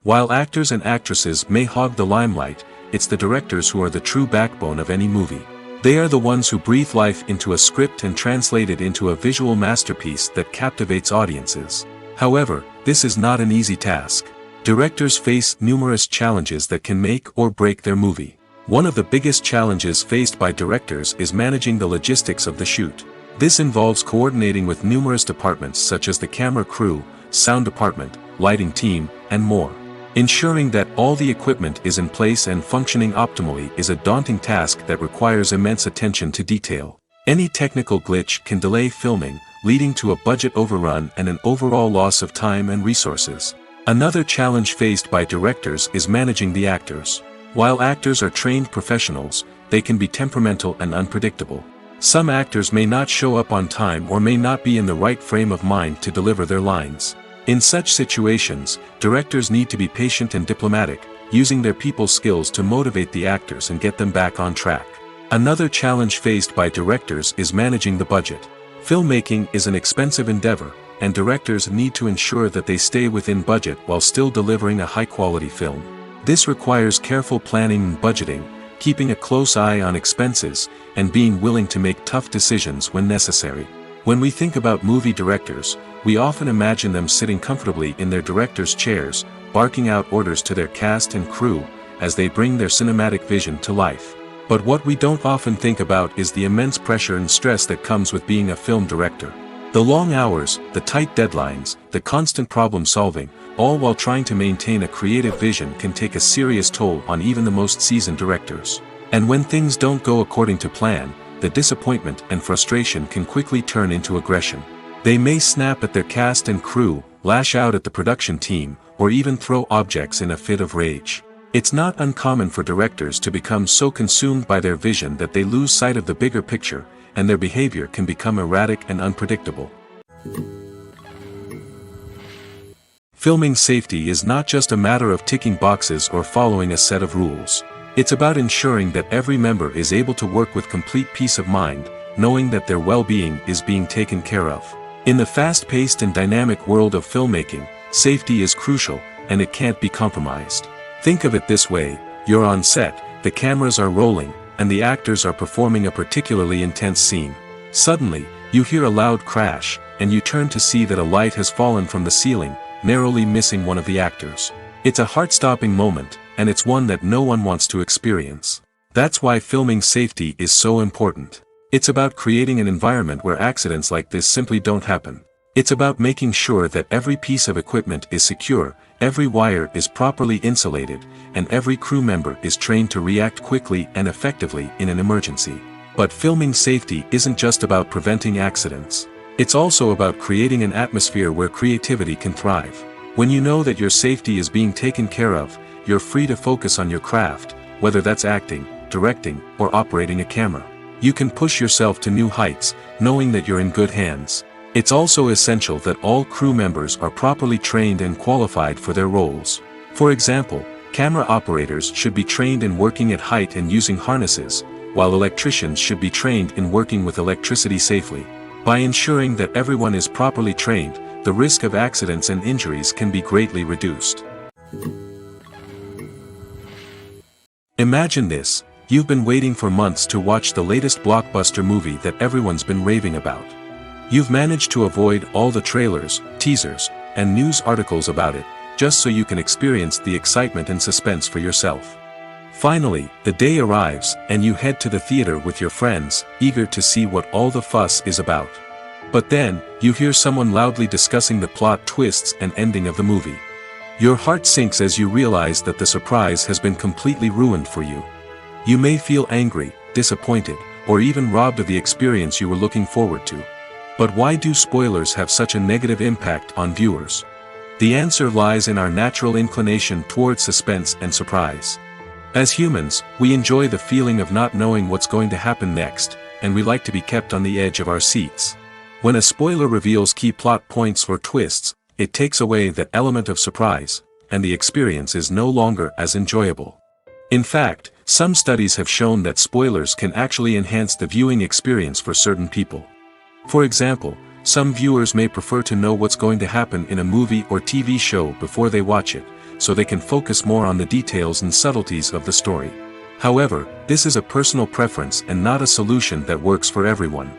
While actors and actresses may hog the limelight, it's the directors who are the true backbone of any movie. They are the ones who breathe life into a script and translate it into a visual masterpiece that captivates audiences. However, this is not an easy task. Directors face numerous challenges that can make or break their movie. One of the biggest challenges faced by directors is managing the logistics of the shoot. This involves coordinating with numerous departments such as the camera crew, sound department, lighting team, and more. Ensuring that all the equipment is in place and functioning optimally is a daunting task that requires immense attention to detail. Any technical glitch can delay filming, leading to a budget overrun and an overall loss of time and resources. Another challenge faced by directors is managing the actors. While actors are trained professionals, they can be temperamental and unpredictable. Some actors may not show up on time or may not be in the right frame of mind to deliver their lines. In such situations, directors need to be patient and diplomatic, using their people skills to motivate the actors and get them back on track. Another challenge faced by directors is managing the budget. Filmmaking is an expensive endeavor, and directors need to ensure that they stay within budget while still delivering a high-quality film. This requires careful planning and budgeting, keeping a close eye on expenses, and being willing to make tough decisions when necessary. When we think about movie directors, we often imagine them sitting comfortably in their director's chairs, barking out orders to their cast and crew, as they bring their cinematic vision to life. But what we don't often think about is the immense pressure and stress that comes with being a film director. The long hours, the tight deadlines, the constant problem solving, all while trying to maintain a creative vision can take a serious toll on even the most seasoned directors. And when things don't go according to plan, the disappointment and frustration can quickly turn into aggression. They may snap at their cast and crew, lash out at the production team, or even throw objects in a fit of rage. It's not uncommon for directors to become so consumed by their vision that they lose sight of the bigger picture, and their behavior can become erratic and unpredictable. Filming safety is not just a matter of ticking boxes or following a set of rules. It's about ensuring that every member is able to work with complete peace of mind, knowing that their well-being is being taken care of. In the fast-paced and dynamic world of filmmaking, safety is crucial, and it can't be compromised. Think of it this way: you're on set, the cameras are rolling, and the actors are performing a particularly intense scene. Suddenly, you hear a loud crash, and you turn to see that a light has fallen from the ceiling, narrowly missing one of the actors. It's a heart-stopping moment, and it's one that no one wants to experience. That's why filming safety is so important. It's about creating an environment where accidents like this simply don't happen. It's about making sure that every piece of equipment is secure, every wire is properly insulated, and every crew member is trained to react quickly and effectively in an emergency. But filming safety isn't just about preventing accidents. It's also about creating an atmosphere where creativity can thrive. When you know that your safety is being taken care of, you're free to focus on your craft, whether that's acting, directing, or operating a camera. You can push yourself to new heights, knowing that you're in good hands. It's also essential that all crew members are properly trained and qualified for their roles. For example, camera operators should be trained in working at height and using harnesses, while electricians should be trained in working with electricity safely. By ensuring that everyone is properly trained, the risk of accidents and injuries can be greatly reduced. Imagine this: you've been waiting for months to watch the latest blockbuster movie that everyone's been raving about. You've managed to avoid all the trailers, teasers, and news articles about it, just so you can experience the excitement and suspense for yourself. Finally, the day arrives, and you head to the theater with your friends, eager to see what all the fuss is about. But then, you hear someone loudly discussing the plot twists and ending of the movie. Your heart sinks as you realize that the surprise has been completely ruined for you. You may feel angry, disappointed, or even robbed of the experience you were looking forward to. But why do spoilers have such a negative impact on viewers? The answer lies in our natural inclination toward suspense and surprise. As humans, we enjoy the feeling of not knowing what's going to happen next, and we like to be kept on the edge of our seats. When a spoiler reveals key plot points or twists, it takes away that element of surprise, and the experience is no longer as enjoyable. In fact, some studies have shown that spoilers can actually enhance the viewing experience for certain people. For example, some viewers may prefer to know what's going to happen in a movie or TV show before they watch it, so they can focus more on the details and subtleties of the story. However, this is a personal preference and not a solution that works for everyone.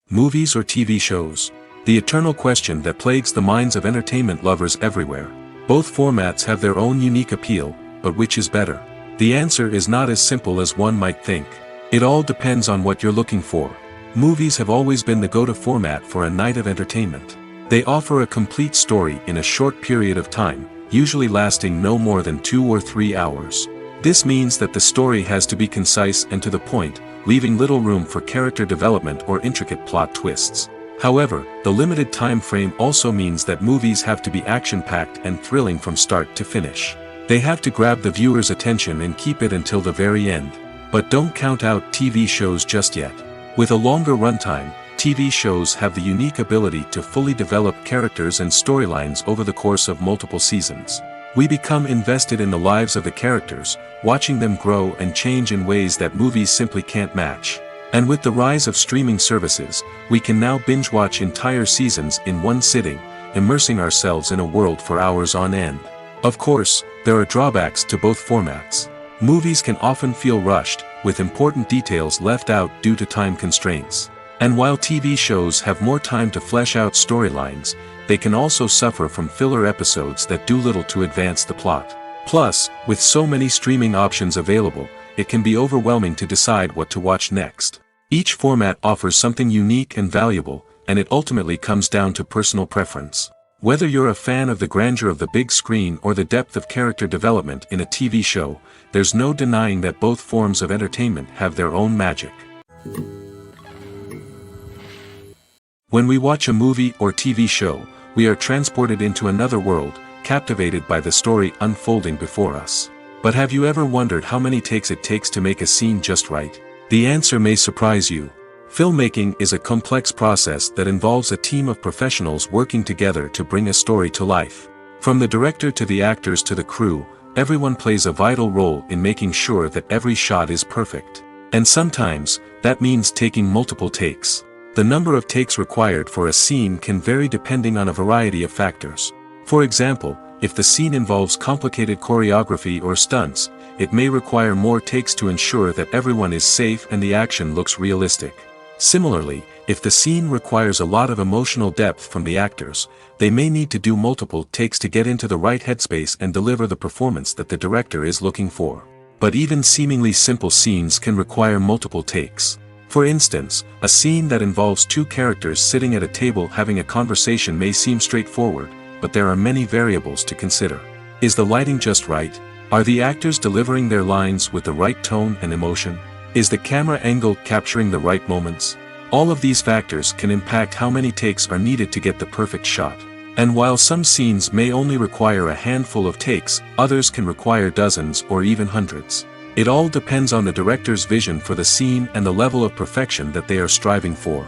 Movies or TV shows? The eternal question that plagues the minds of entertainment lovers everywhere. Both formats have their own unique appeal, but which is better? The answer is not as simple as one might think. It all depends on what you're looking for. Movies have always been the go-to format for a night of entertainment. They offer a complete story in a short period of time, usually lasting no more than 2 or 3 hours. This means that the story has to be concise and to the point, leaving little room for character development or intricate plot twists. However, the limited time frame also means that movies have to be action-packed and thrilling from start to finish. They have to grab the viewer's attention and keep it until the very end. But don't count out TV shows just yet. With a longer runtime, TV shows have the unique ability to fully develop characters and storylines over the course of multiple seasons. We become invested in the lives of the characters, watching them grow and change in ways that movies simply can't match. And with the rise of streaming services, we can now binge-watch entire seasons in one sitting, immersing ourselves in a world for hours on end. Of course, there are drawbacks to both formats. Movies can often feel rushed, with important details left out due to time constraints. And while TV shows have more time to flesh out storylines, they can also suffer from filler episodes that do little to advance the plot. Plus, with so many streaming options available, it can be overwhelming to decide what to watch next. Each format offers something unique and valuable, and it ultimately comes down to personal preference. Whether you're a fan of the grandeur of the big screen or the depth of character development in a TV show, there's no denying that both forms of entertainment have their own magic. When we watch a movie or TV show, we are transported into another world, captivated by the story unfolding before us. But have you ever wondered how many takes it takes to make a scene just right? The answer may surprise you. Filmmaking is a complex process that involves a team of professionals working together to bring a story to life. From the director to the actors to the crew, everyone plays a vital role in making sure that every shot is perfect. And sometimes, that means taking multiple takes. The number of takes required for a scene can vary depending on a variety of factors. For example, if the scene involves complicated choreography or stunts, it may require more takes to ensure that everyone is safe and the action looks realistic. Similarly, if the scene requires a lot of emotional depth from the actors, they may need to do multiple takes to get into the right headspace and deliver the performance that the director is looking for. But even seemingly simple scenes can require multiple takes. For instance, a scene that involves two characters sitting at a table having a conversation may seem straightforward, but there are many variables to consider. Is the lighting just right? Are the actors delivering their lines with the right tone and emotion? Is the camera angle capturing the right moments? All of these factors can impact how many takes are needed to get the perfect shot. And while some scenes may only require a handful of takes, others can require dozens or even hundreds. It all depends on the director's vision for the scene and the level of perfection that they are striving for.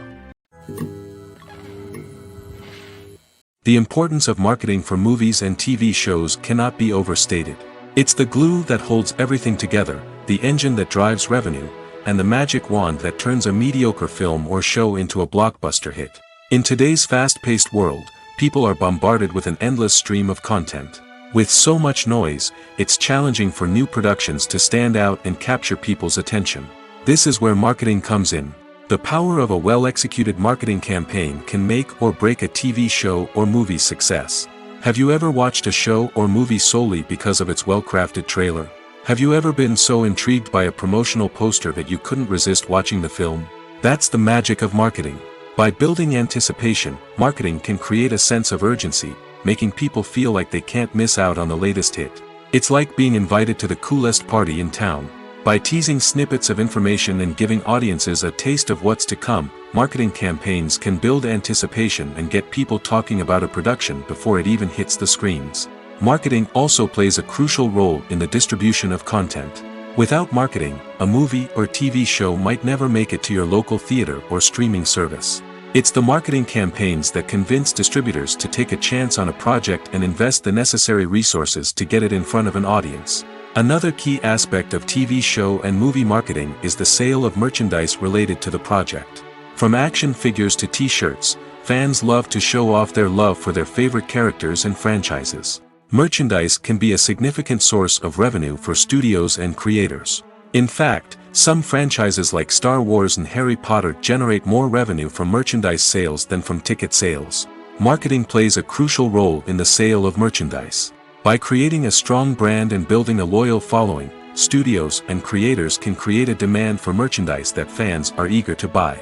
The importance of marketing for movies and TV shows cannot be overstated. It's the glue that holds everything together, the engine that drives revenue, and the magic wand that turns a mediocre film or show into a blockbuster hit. In today's fast-paced world, people are bombarded with an endless stream of content. With so much noise, it's challenging for new productions to stand out and capture people's attention. This is where marketing comes in. The power of a well-executed marketing campaign can make or break a TV show or movie's success. Have you ever watched a show or movie solely because of its well-crafted trailer? Have you ever been so intrigued by a promotional poster that you couldn't resist watching the film? That's the magic of marketing. By building anticipation, marketing can create a sense of urgency, making people feel like they can't miss out on the latest hit. It's like being invited to the coolest party in town. By teasing snippets of information and giving audiences a taste of what's to come, marketing campaigns can build anticipation and get people talking about a production before it even hits the screens. Marketing also plays a crucial role in the distribution of content. Without marketing, a movie or TV show might never make it to your local theater or streaming service. It's the marketing campaigns that convince distributors to take a chance on a project and invest the necessary resources to get it in front of an audience. Another key aspect of TV show and movie marketing is the sale of merchandise related to the project. From action figures to t-shirts, fans love to show off their love for their favorite characters and franchises. Merchandise can be a significant source of revenue for studios and creators. In fact, some franchises like Star Wars and Harry Potter generate more revenue from merchandise sales than from ticket sales. Marketing plays a crucial role in the sale of merchandise. By creating a strong brand and building a loyal following, studios and creators can create a demand for merchandise that fans are eager to buy.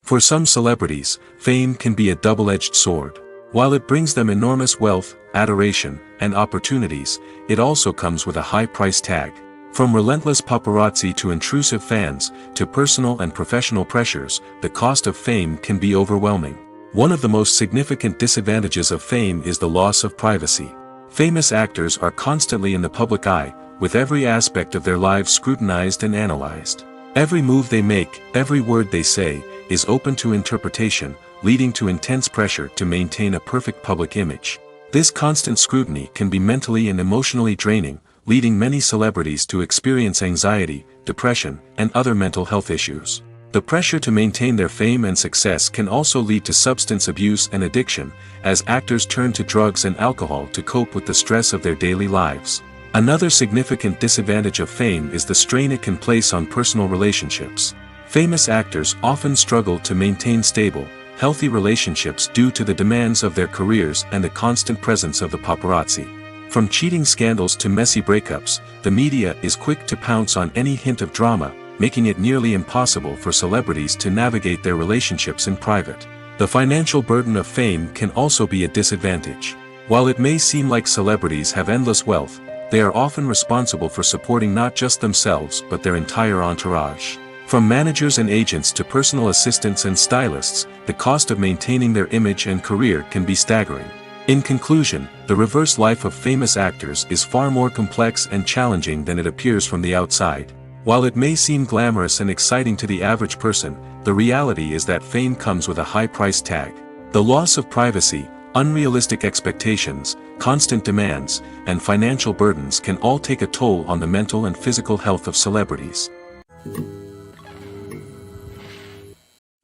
For some celebrities, fame can be a double-edged sword. While it brings them enormous wealth, adoration, and opportunities, it also comes with a high price tag. From relentless paparazzi to intrusive fans, to personal and professional pressures, the cost of fame can be overwhelming. One of the most significant disadvantages of fame is the loss of privacy. Famous actors are constantly in the public eye, with every aspect of their lives scrutinized and analyzed. Every move they make, every word they say, is open to interpretation, leading to intense pressure to maintain a perfect public image. This constant scrutiny can be mentally and emotionally draining, leading many celebrities to experience anxiety, depression, and other mental health issues. The pressure to maintain their fame and success can also lead to substance abuse and addiction, as actors turn to drugs and alcohol to cope with the stress of their daily lives. Another significant disadvantage of fame is the strain it can place on personal relationships. Famous actors often struggle to maintain stable, healthy relationships due to the demands of their careers and the constant presence of the paparazzi. From cheating scandals to messy breakups, the media is quick to pounce on any hint of drama, making it nearly impossible for celebrities to navigate their relationships in private. The financial burden of fame can also be a disadvantage. While it may seem like celebrities have endless wealth, they are often responsible for supporting not just themselves but their entire entourage. From managers and agents to personal assistants and stylists, the cost of maintaining their image and career can be staggering. In conclusion, the reverse life of famous actors is far more complex and challenging than it appears from the outside. While it may seem glamorous and exciting to the average person, the reality is that fame comes with a high price tag. The loss of privacy, unrealistic expectations, constant demands, and financial burdens can all take a toll on the mental and physical health of celebrities.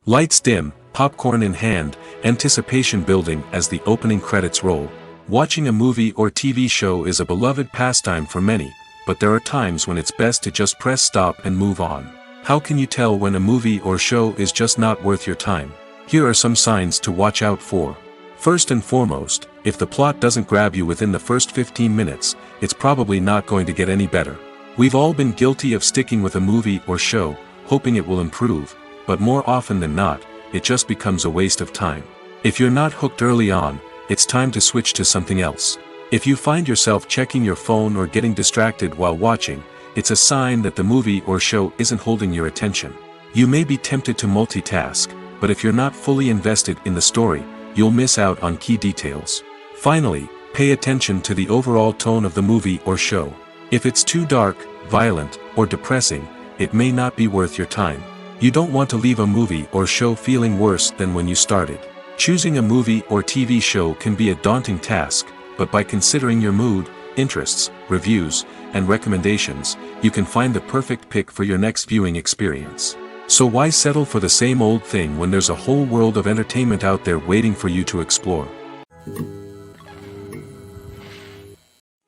Lights dim, popcorn in hand, anticipation building as the opening credits roll. Watching a movie or TV show is a beloved pastime for many, but there are times when it's best to just press stop and move on. How can you tell when a movie or show is just not worth your time? Here are some signs to watch out for. First and foremost, if the plot doesn't grab you within the first 15 minutes, it's probably not going to get any better. We've all been guilty of sticking with a movie or show, hoping it will improve, but more often than not, it just becomes a waste of time. If you're not hooked early on, it's time to switch to something else. If you find yourself checking your phone or getting distracted while watching, it's a sign that the movie or show isn't holding your attention. You may be tempted to multitask, but if you're not fully invested in the story, you'll miss out on key details. Finally, pay attention to the overall tone of the movie or show. If it's too dark, violent, or depressing, it may not be worth your time. You don't want to leave a movie or show feeling worse than when you started. Choosing a movie or TV show can be a daunting task, but by considering your mood, interests, reviews, and recommendations, you can find the perfect pick for your next viewing experience. So why settle for the same old thing when there's a whole world of entertainment out there waiting for you to explore?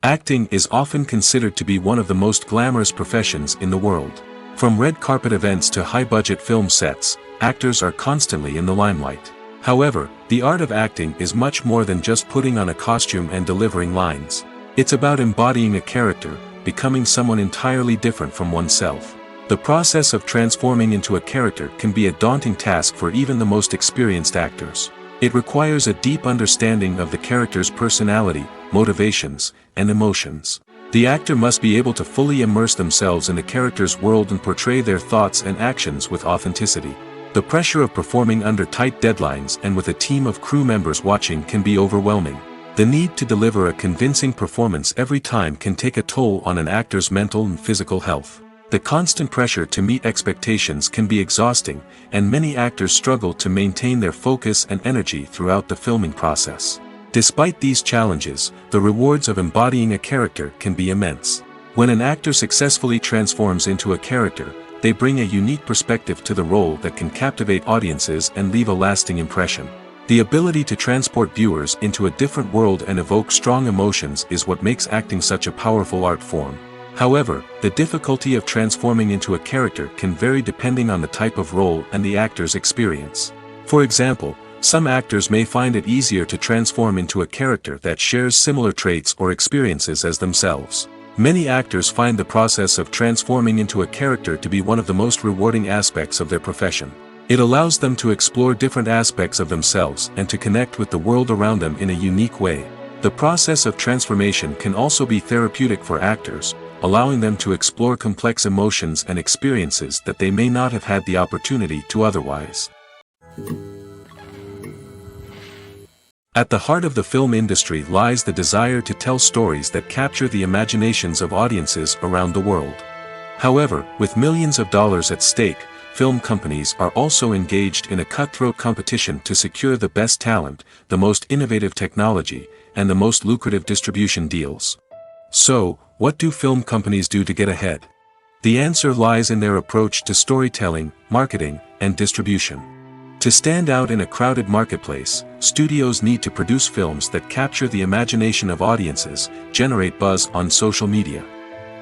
Acting is often considered to be one of the most glamorous professions in the world. From red carpet events to high-budget film sets, actors are constantly in the limelight. However, the art of acting is much more than just putting on a costume and delivering lines. It's about embodying a character, becoming someone entirely different from oneself. The process of transforming into a character can be a daunting task for even the most experienced actors. It requires a deep understanding of the character's personality, motivations, and emotions. The actor must be able to fully immerse themselves in the character's world and portray their thoughts and actions with authenticity. The pressure of performing under tight deadlines and with a team of crew members watching can be overwhelming. The need to deliver a convincing performance every time can take a toll on an actor's mental and physical health. The constant pressure to meet expectations can be exhausting, and many actors struggle to maintain their focus and energy throughout the filming process. Despite these challenges, the rewards of embodying a character can be immense. When an actor successfully transforms into a character, they bring a unique perspective to the role that can captivate audiences and leave a lasting impression. The ability to transport viewers into a different world and evoke strong emotions is what makes acting such a powerful art form. However, the difficulty of transforming into a character can vary depending on the type of role and the actor's experience. For example, some actors may find it easier to transform into a character that shares similar traits or experiences as themselves. Many actors find the process of transforming into a character to be one of the most rewarding aspects of their profession. It allows them to explore different aspects of themselves and to connect with the world around them in a unique way. The process of transformation can also be therapeutic for actors, allowing them to explore complex emotions and experiences that they may not have had the opportunity to otherwise. At the heart of the film industry lies the desire to tell stories that capture the imaginations of audiences around the world. However, with millions of dollars at stake, film companies are also engaged in a cutthroat competition to secure the best talent, the most innovative technology, and the most lucrative distribution deals. So, what do film companies do to get ahead? The answer lies in their approach to storytelling, marketing, and distribution. To stand out in a crowded marketplace, studios need to produce films that capture the imagination of audiences, generate buzz on social media.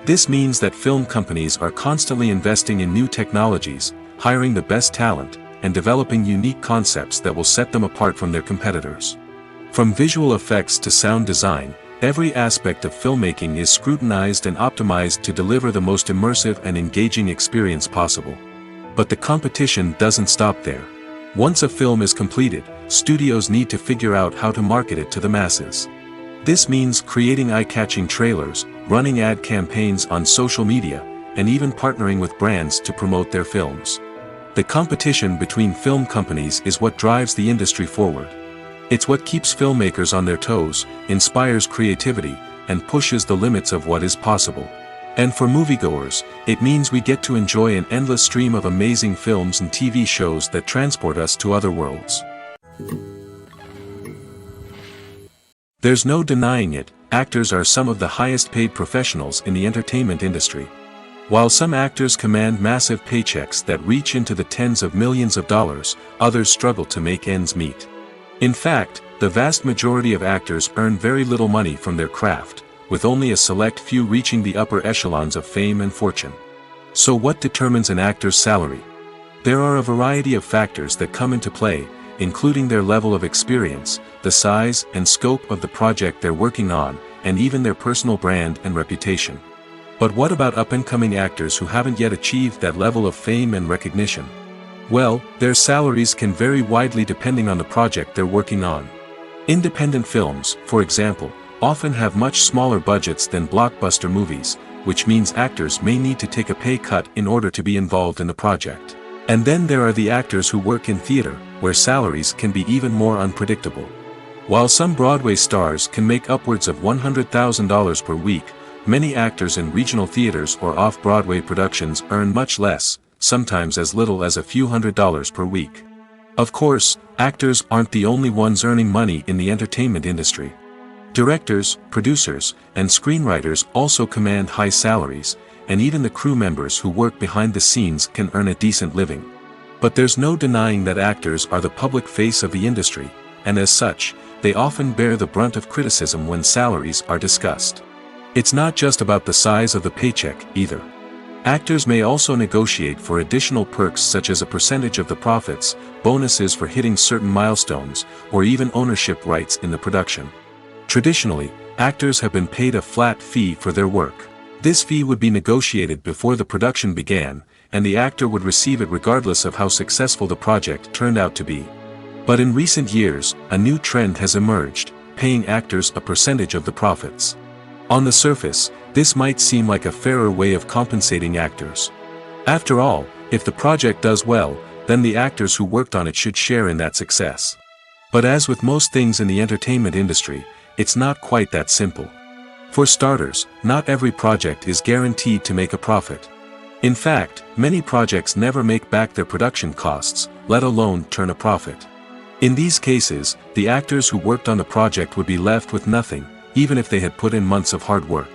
This means that film companies are constantly investing in new technologies, hiring the best talent, and developing unique concepts that will set them apart from their competitors. From visual effects to sound design, every aspect of filmmaking is scrutinized and optimized to deliver the most immersive and engaging experience possible. But the competition doesn't stop there. Once a film is completed, studios need to figure out how to market it to the masses. This means creating eye-catching trailers, running ad campaigns on social media, and even partnering with brands to promote their films. The competition between film companies is what drives the industry forward. It's what keeps filmmakers on their toes, inspires creativity, and pushes the limits of what is possible. And for moviegoers, it means we get to enjoy an endless stream of amazing films and TV shows that transport us to other worlds. There's no denying it, actors are some of the highest paid professionals in the entertainment industry. While some actors command massive paychecks that reach into the tens of millions of dollars, others struggle to make ends meet. In fact, the vast majority of actors earn very little money from their craft, with only a select few reaching the upper echelons of fame and fortune. So what determines an actor's salary? There are a variety of factors that come into play, including their level of experience, the size and scope of the project they're working on, and even their personal brand and reputation. But what about up-and-coming actors who haven't yet achieved that level of fame and recognition? Well, their salaries can vary widely depending on the project they're working on. Independent films, for example, often have much smaller budgets than blockbuster movies, which means actors may need to take a pay cut in order to be involved in the project. And then there are the actors who work in theater, where salaries can be even more unpredictable. While some Broadway stars can make upwards of $100,000 per week, many actors in regional theaters or off-Broadway productions earn much less, sometimes as little as a few $100s per week. Of course, actors aren't the only ones earning money in the entertainment industry. Directors, producers, and screenwriters also command high salaries, and even the crew members who work behind the scenes can earn a decent living. But there's no denying that actors are the public face of the industry, and as such, they often bear the brunt of criticism when salaries are discussed. It's not just about the size of the paycheck, either. Actors may also negotiate for additional perks such as a percentage of the profits, bonuses for hitting certain milestones, or even ownership rights in the production. Traditionally, actors have been paid a flat fee for their work. This fee would be negotiated before the production began, and the actor would receive it regardless of how successful the project turned out to be. But in recent years, a new trend has emerged, paying actors a percentage of the profits. On the surface, this might seem like a fairer way of compensating actors. After all, if the project does well, then the actors who worked on it should share in that success. But as with most things in the entertainment industry, it's not quite that simple. For starters, not every project is guaranteed to make a profit. In fact, many projects never make back their production costs, let alone turn a profit. In these cases, the actors who worked on the project would be left with nothing, even if they had put in months of hard work.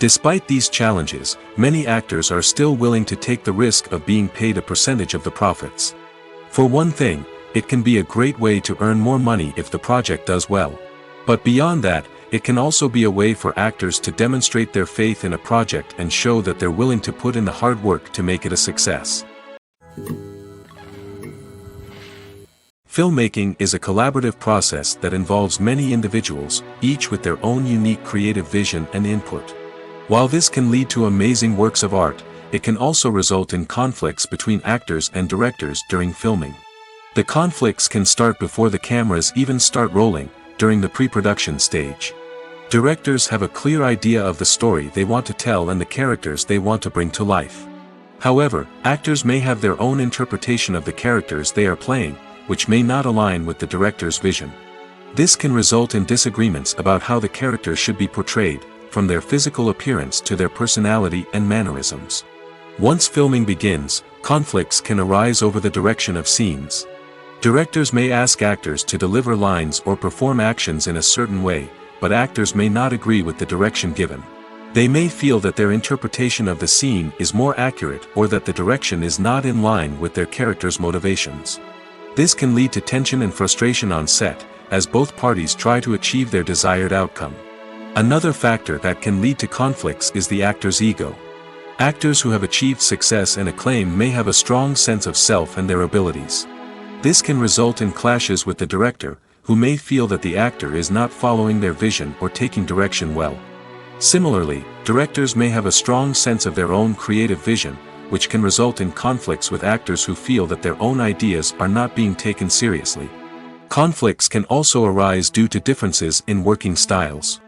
Despite these challenges, many actors are still willing to take the risk of being paid a percentage of the profits. For one thing, it can be a great way to earn more money if the project does well. But beyond that, it can also be a way for actors to demonstrate their faith in a project and show that they're willing to put in the hard work to make it a success. Filmmaking is a collaborative process that involves many individuals, each with their own unique creative vision and input. While this can lead to amazing works of art, it can also result in conflicts between actors and directors during filming. The conflicts can start before the cameras even start rolling, during the pre-production stage. Directors have a clear idea of the story they want to tell and the characters they want to bring to life. However, actors may have their own interpretation of the characters they are playing, which may not align with the director's vision. This can result in disagreements about how the characters should be portrayed, from their physical appearance to their personality and mannerisms. Once filming begins, conflicts can arise over the direction of scenes. Directors may ask actors to deliver lines or perform actions in a certain way, but actors may not agree with the direction given. They may feel that their interpretation of the scene is more accurate or that the direction is not in line with their character's motivations. This can lead to tension and frustration on set, as both parties try to achieve their desired outcome. Another factor that can lead to conflicts is the actor's ego. Actors who have achieved success and acclaim may have a strong sense of self and their abilities. This can result in clashes with the director, who may feel that the actor is not following their vision or taking direction well. Similarly, directors may have a strong sense of their own creative vision, which can result in conflicts with actors who feel that their own ideas are not being taken seriously. Conflicts can also arise due to differences in working styles.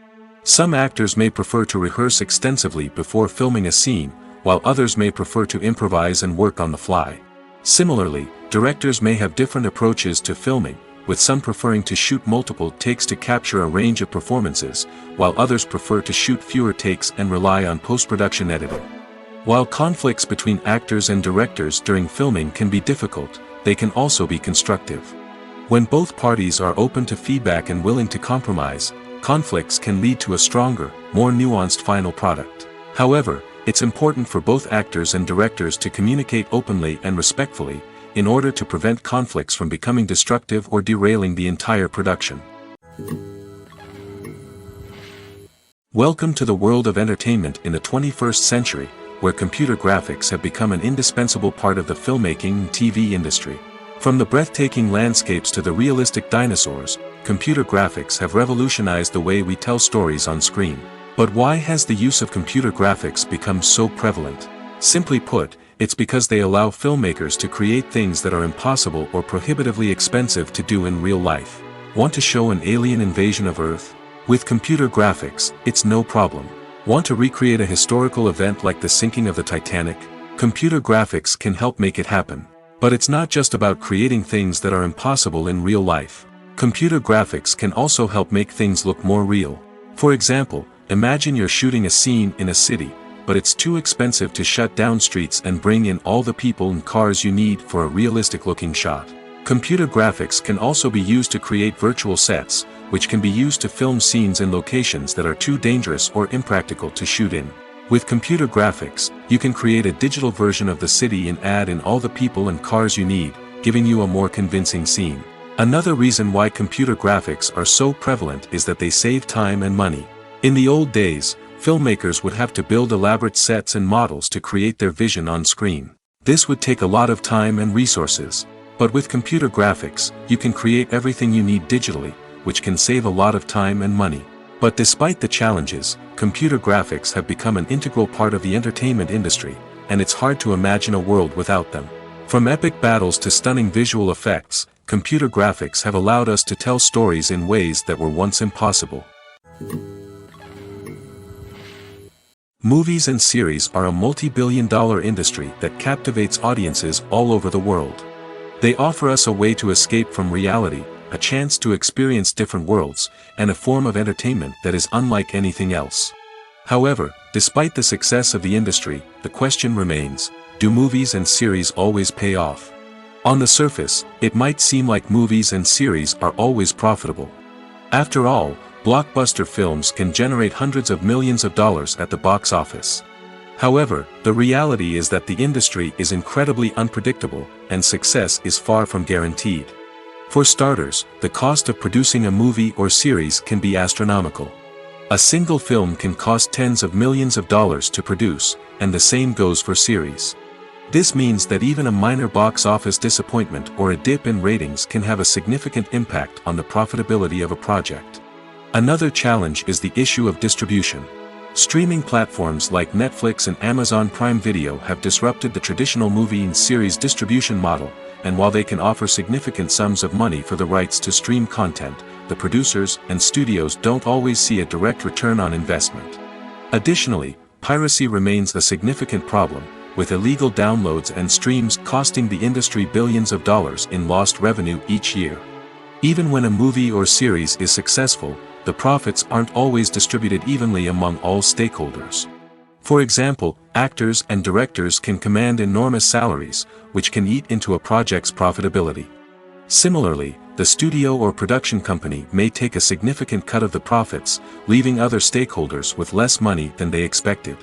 Some actors may prefer to rehearse extensively before filming a scene, while others may prefer to improvise and work on the fly. Similarly, directors may have different approaches to filming, with some preferring to shoot multiple takes to capture a range of performances, while others prefer to shoot fewer takes and rely on post-production editing. While conflicts between actors and directors during filming can be difficult, they can also be constructive. When both parties are open to feedback and willing to compromise, conflicts can lead to a stronger, more nuanced final product. However, it's important for both actors and directors to communicate openly and respectfully, in order to prevent conflicts from becoming destructive or derailing the entire production. Welcome to the world of entertainment in the 21st century, where computer graphics have become an indispensable part of the filmmaking and TV industry. From the breathtaking landscapes to the realistic dinosaurs, computer graphics have revolutionized the way we tell stories on screen. But why has the use of computer graphics become so prevalent? Simply put, it's because they allow filmmakers to create things that are impossible or prohibitively expensive to do in real life. Want to show an alien invasion of Earth? With computer graphics, it's no problem. Want to recreate a historical event like the sinking of the Titanic? Computer graphics can help make it happen. But it's not just about creating things that are impossible in real life. Computer graphics can also help make things look more real. For example, imagine you're shooting a scene in a city, but it's too expensive to shut down streets and bring in all the people and cars you need for a realistic-looking shot. Computer graphics can also be used to create virtual sets, which can be used to film scenes in locations that are too dangerous or impractical to shoot in. With computer graphics, you can create a digital version of the city and add in all the people and cars you need, giving you a more convincing scene. Another reason why computer graphics are so prevalent is that they save time and money. In the old days, filmmakers would have to build elaborate sets and models to create their vision on screen. This would take a lot of time and resources. But with computer graphics, you can create everything you need digitally, which can save a lot of time and money. But despite the challenges, computer graphics have become an integral part of the entertainment industry, and it's hard to imagine a world without them. From epic battles to stunning visual effects, computer graphics have allowed us to tell stories in ways that were once impossible. Movies and series are a multi-billion-dollar industry that captivates audiences all over the world. They offer us a way to escape from reality, a chance to experience different worlds, and a form of entertainment that is unlike anything else. However, despite the success of the industry, the question remains, do movies and series always pay off? On the surface, it might seem like movies and series are always profitable. After all, blockbuster films can generate hundreds of millions of dollars at the box office. However, the reality is that the industry is incredibly unpredictable, and success is far from guaranteed. For starters, the cost of producing a movie or series can be astronomical. A single film can cost tens of millions of dollars to produce, and the same goes for series. This means that even a minor box office disappointment or a dip in ratings can have a significant impact on the profitability of a project. Another challenge is the issue of distribution. Streaming platforms like Netflix and Amazon Prime Video have disrupted the traditional movie and series distribution model, and while they can offer significant sums of money for the rights to stream content, the producers and studios don't always see a direct return on investment. Additionally, piracy remains a significant problem, with illegal downloads and streams costing the industry billions of dollars in lost revenue each year. Even when a movie or series is successful, the profits aren't always distributed evenly among all stakeholders. For example, actors and directors can command enormous salaries, which can eat into a project's profitability. Similarly, the studio or production company may take a significant cut of the profits, leaving other stakeholders with less money than they expected.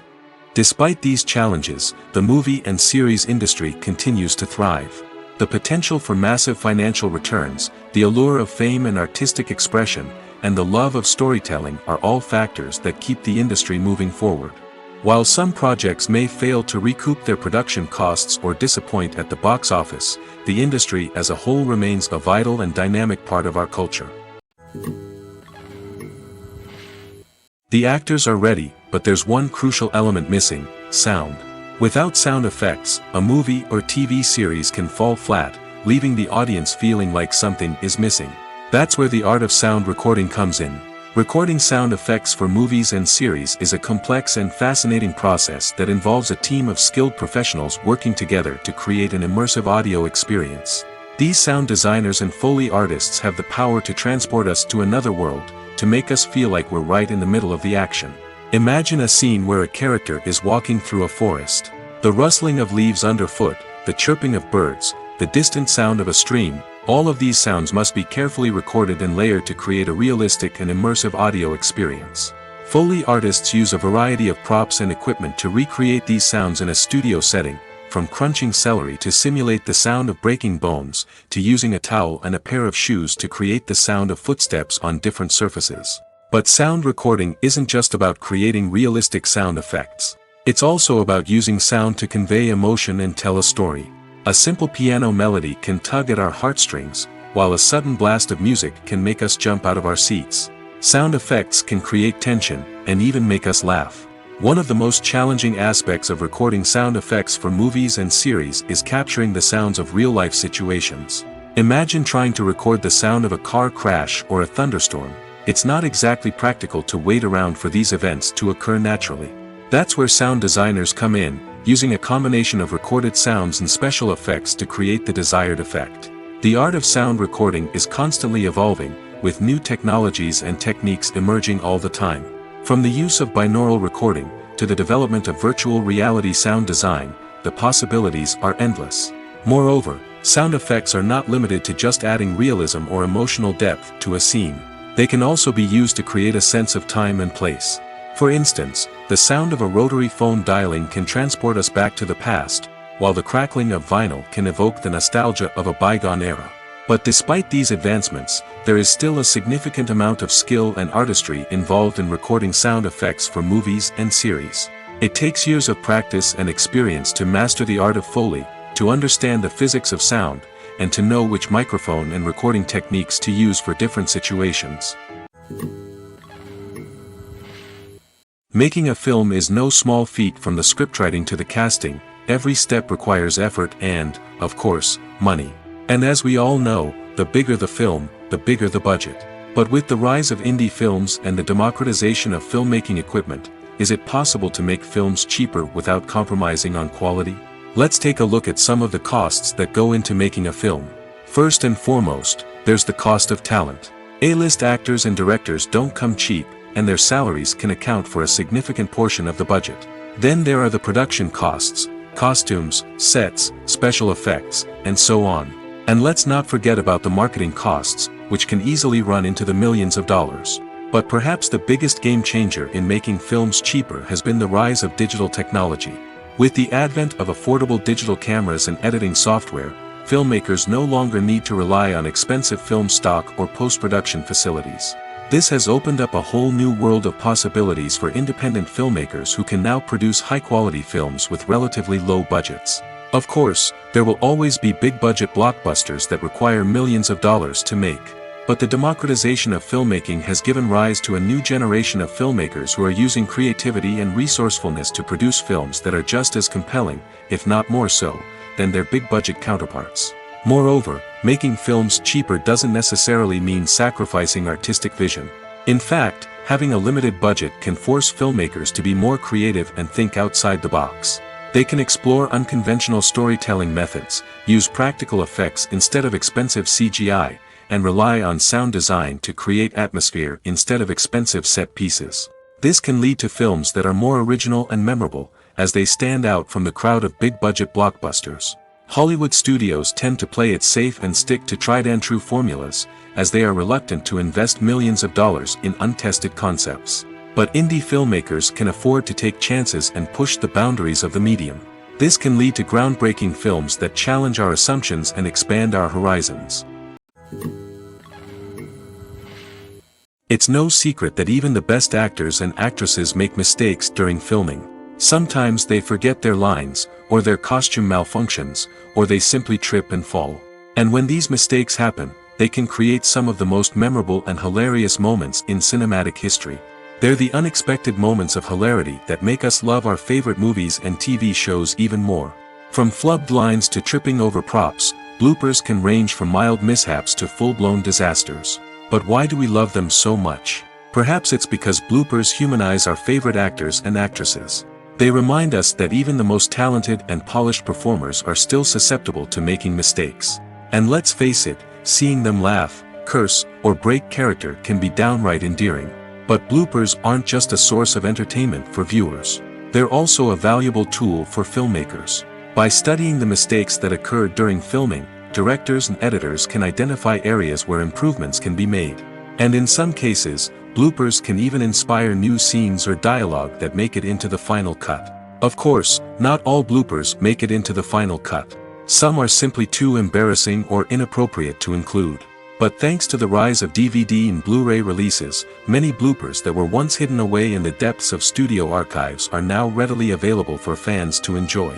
Despite these challenges, the movie and series industry continues to thrive. The potential for massive financial returns, the allure of fame and artistic expression, and the love of storytelling are all factors that keep the industry moving forward. While some projects may fail to recoup their production costs or disappoint at the box office, the industry as a whole remains a vital and dynamic part of our culture. The actors are ready, but there's one crucial element missing: sound. Without sound effects, a movie or TV series can fall flat, leaving the audience feeling like something is missing. That's where the art of sound recording comes in. Recording sound effects for movies and series is a complex and fascinating process that involves a team of skilled professionals working together to create an immersive audio experience. These sound designers and Foley artists have the power to transport us to another world, to make us feel like we're right in the middle of the action. Imagine a scene where a character is walking through a forest. The rustling of leaves underfoot, the chirping of birds, the distant sound of a stream, all of these sounds must be carefully recorded and layered to create a realistic and immersive audio experience. Foley artists use a variety of props and equipment to recreate these sounds in a studio setting, from crunching celery to simulate the sound of breaking bones, to using a towel and a pair of shoes to create the sound of footsteps on different surfaces. But sound recording isn't just about creating realistic sound effects. It's also about using sound to convey emotion and tell a story. A simple piano melody can tug at our heartstrings, while a sudden blast of music can make us jump out of our seats. Sound effects can create tension, and even make us laugh. One of the most challenging aspects of recording sound effects for movies and series is capturing the sounds of real-life situations. Imagine trying to record the sound of a car crash or a thunderstorm. It's not exactly practical to wait around for these events to occur naturally. That's where sound designers come in, using a combination of recorded sounds and special effects to create the desired effect. The art of sound recording is constantly evolving, with new technologies and techniques emerging all the time. From the use of binaural recording, to the development of virtual reality sound design, the possibilities are endless. Moreover, sound effects are not limited to just adding realism or emotional depth to a scene. They can also be used to create a sense of time and place. For instance, the sound of a rotary phone dialing can transport us back to the past, while the crackling of vinyl can evoke the nostalgia of a bygone era. But despite these advancements, there is still a significant amount of skill and artistry involved in recording sound effects for movies and series. It takes years of practice and experience to master the art of Foley, to understand the physics of sound, and to know which microphone and recording techniques to use for different situations. Making a film is no small feat. From the scriptwriting to the casting, every step requires effort and, of course, money. And as we all know, the bigger the film, the bigger the budget. But with the rise of indie films and the democratization of filmmaking equipment, is it possible to make films cheaper without compromising on quality? Let's take a look at some of the costs that go into making a film. First and foremost, there's the cost of talent. A-list actors and directors don't come cheap, and their salaries can account for a significant portion of the budget. Then there are the production costs, costumes, sets, special effects, and so on. And let's not forget about the marketing costs, which can easily run into the millions of dollars. But perhaps the biggest game changer in making films cheaper has been the rise of digital technology. With the advent of affordable digital cameras and editing software, filmmakers no longer need to rely on expensive film stock or post-production facilities. This has opened up a whole new world of possibilities for independent filmmakers who can now produce high-quality films with relatively low budgets. Of course, there will always be big-budget blockbusters that require millions of dollars to make. But the democratization of filmmaking has given rise to a new generation of filmmakers who are using creativity and resourcefulness to produce films that are just as compelling, if not more so, than their big-budget counterparts. Moreover, making films cheaper doesn't necessarily mean sacrificing artistic vision. In fact, having a limited budget can force filmmakers to be more creative and think outside the box. They can explore unconventional storytelling methods, use practical effects instead of expensive CGI, and rely on sound design to create atmosphere instead of expensive set pieces. This can lead to films that are more original and memorable, as they stand out from the crowd of big-budget blockbusters. Hollywood studios tend to play it safe and stick to tried-and-true formulas, as they are reluctant to invest millions of dollars in untested concepts. But indie filmmakers can afford to take chances and push the boundaries of the medium. This can lead to groundbreaking films that challenge our assumptions and expand our horizons. It's no secret that even the best actors and actresses make mistakes during filming. Sometimes they forget their lines, or their costume malfunctions, or they simply trip and fall. And when these mistakes happen, they can create some of the most memorable and hilarious moments in cinematic history. They're the unexpected moments of hilarity that make us love our favorite movies and TV shows even more. From flubbed lines to tripping over props, bloopers can range from mild mishaps to full-blown disasters. But why do we love them so much? Perhaps it's because bloopers humanize our favorite actors and actresses. They remind us that even the most talented and polished performers are still susceptible to making mistakes. And let's face it, seeing them laugh, curse, or break character can be downright endearing. But bloopers aren't just a source of entertainment for viewers. They're also a valuable tool for filmmakers. By studying the mistakes that occurred during filming, directors and editors can identify areas where improvements can be made. And in some cases, bloopers can even inspire new scenes or dialogue that make it into the final cut. Of course, not all bloopers make it into the final cut. Some are simply too embarrassing or inappropriate to include. But thanks to the rise of DVD and Blu-ray releases, many bloopers that were once hidden away in the depths of studio archives are now readily available for fans to enjoy.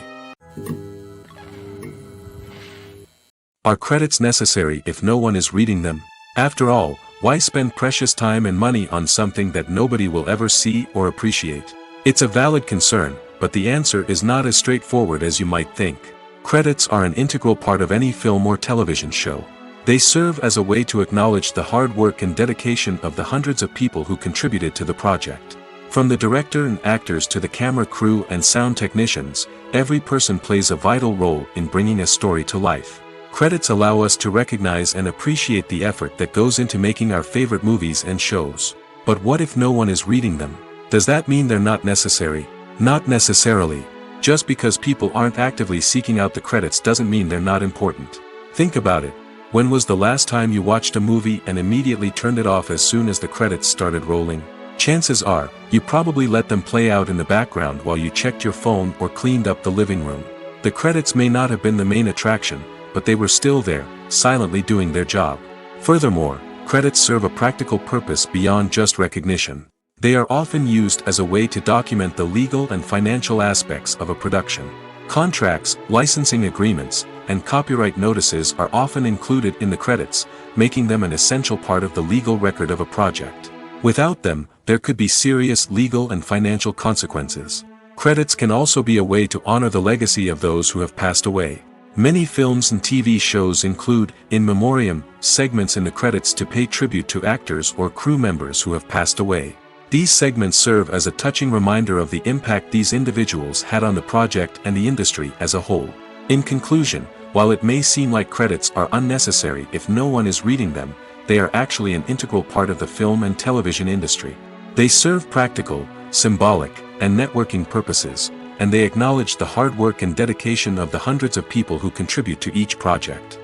Are credits necessary if no one is reading them? After all, why spend precious time and money on something that nobody will ever see or appreciate? It's a valid concern, but the answer is not as straightforward as you might think. Credits are an integral part of any film or television show. They serve as a way to acknowledge the hard work and dedication of the hundreds of people who contributed to the project. From the director and actors to the camera crew and sound technicians, every person plays a vital role in bringing a story to life. Credits allow us to recognize and appreciate the effort that goes into making our favorite movies and shows. But what if no one is reading them? Does that mean they're not necessary? Not necessarily. Just because people aren't actively seeking out the credits doesn't mean they're not important. Think about it. When was the last time you watched a movie and immediately turned it off as soon as the credits started rolling? Chances are, you probably let them play out in the background while you checked your phone or cleaned up the living room. The credits may not have been the main attraction, but they were still there, silently doing their job. Furthermore, credits serve a practical purpose beyond just recognition. They are often used as a way to document the legal and financial aspects of a production. Contracts, licensing agreements, and copyright notices are often included in the credits, making them an essential part of the legal record of a project. Without them, there could be serious legal and financial consequences. Credits can also be a way to honor the legacy of those who have passed away. Many films and TV shows include, in memoriam, segments in the credits to pay tribute to actors or crew members who have passed away. These segments serve as a touching reminder of the impact these individuals had on the project and the industry as a whole. In conclusion, while it may seem like credits are unnecessary if no one is reading them, they are actually an integral part of the film and television industry. They serve practical, symbolic, and networking purposes, and they acknowledge the hard work and dedication of the hundreds of people who contribute to each project.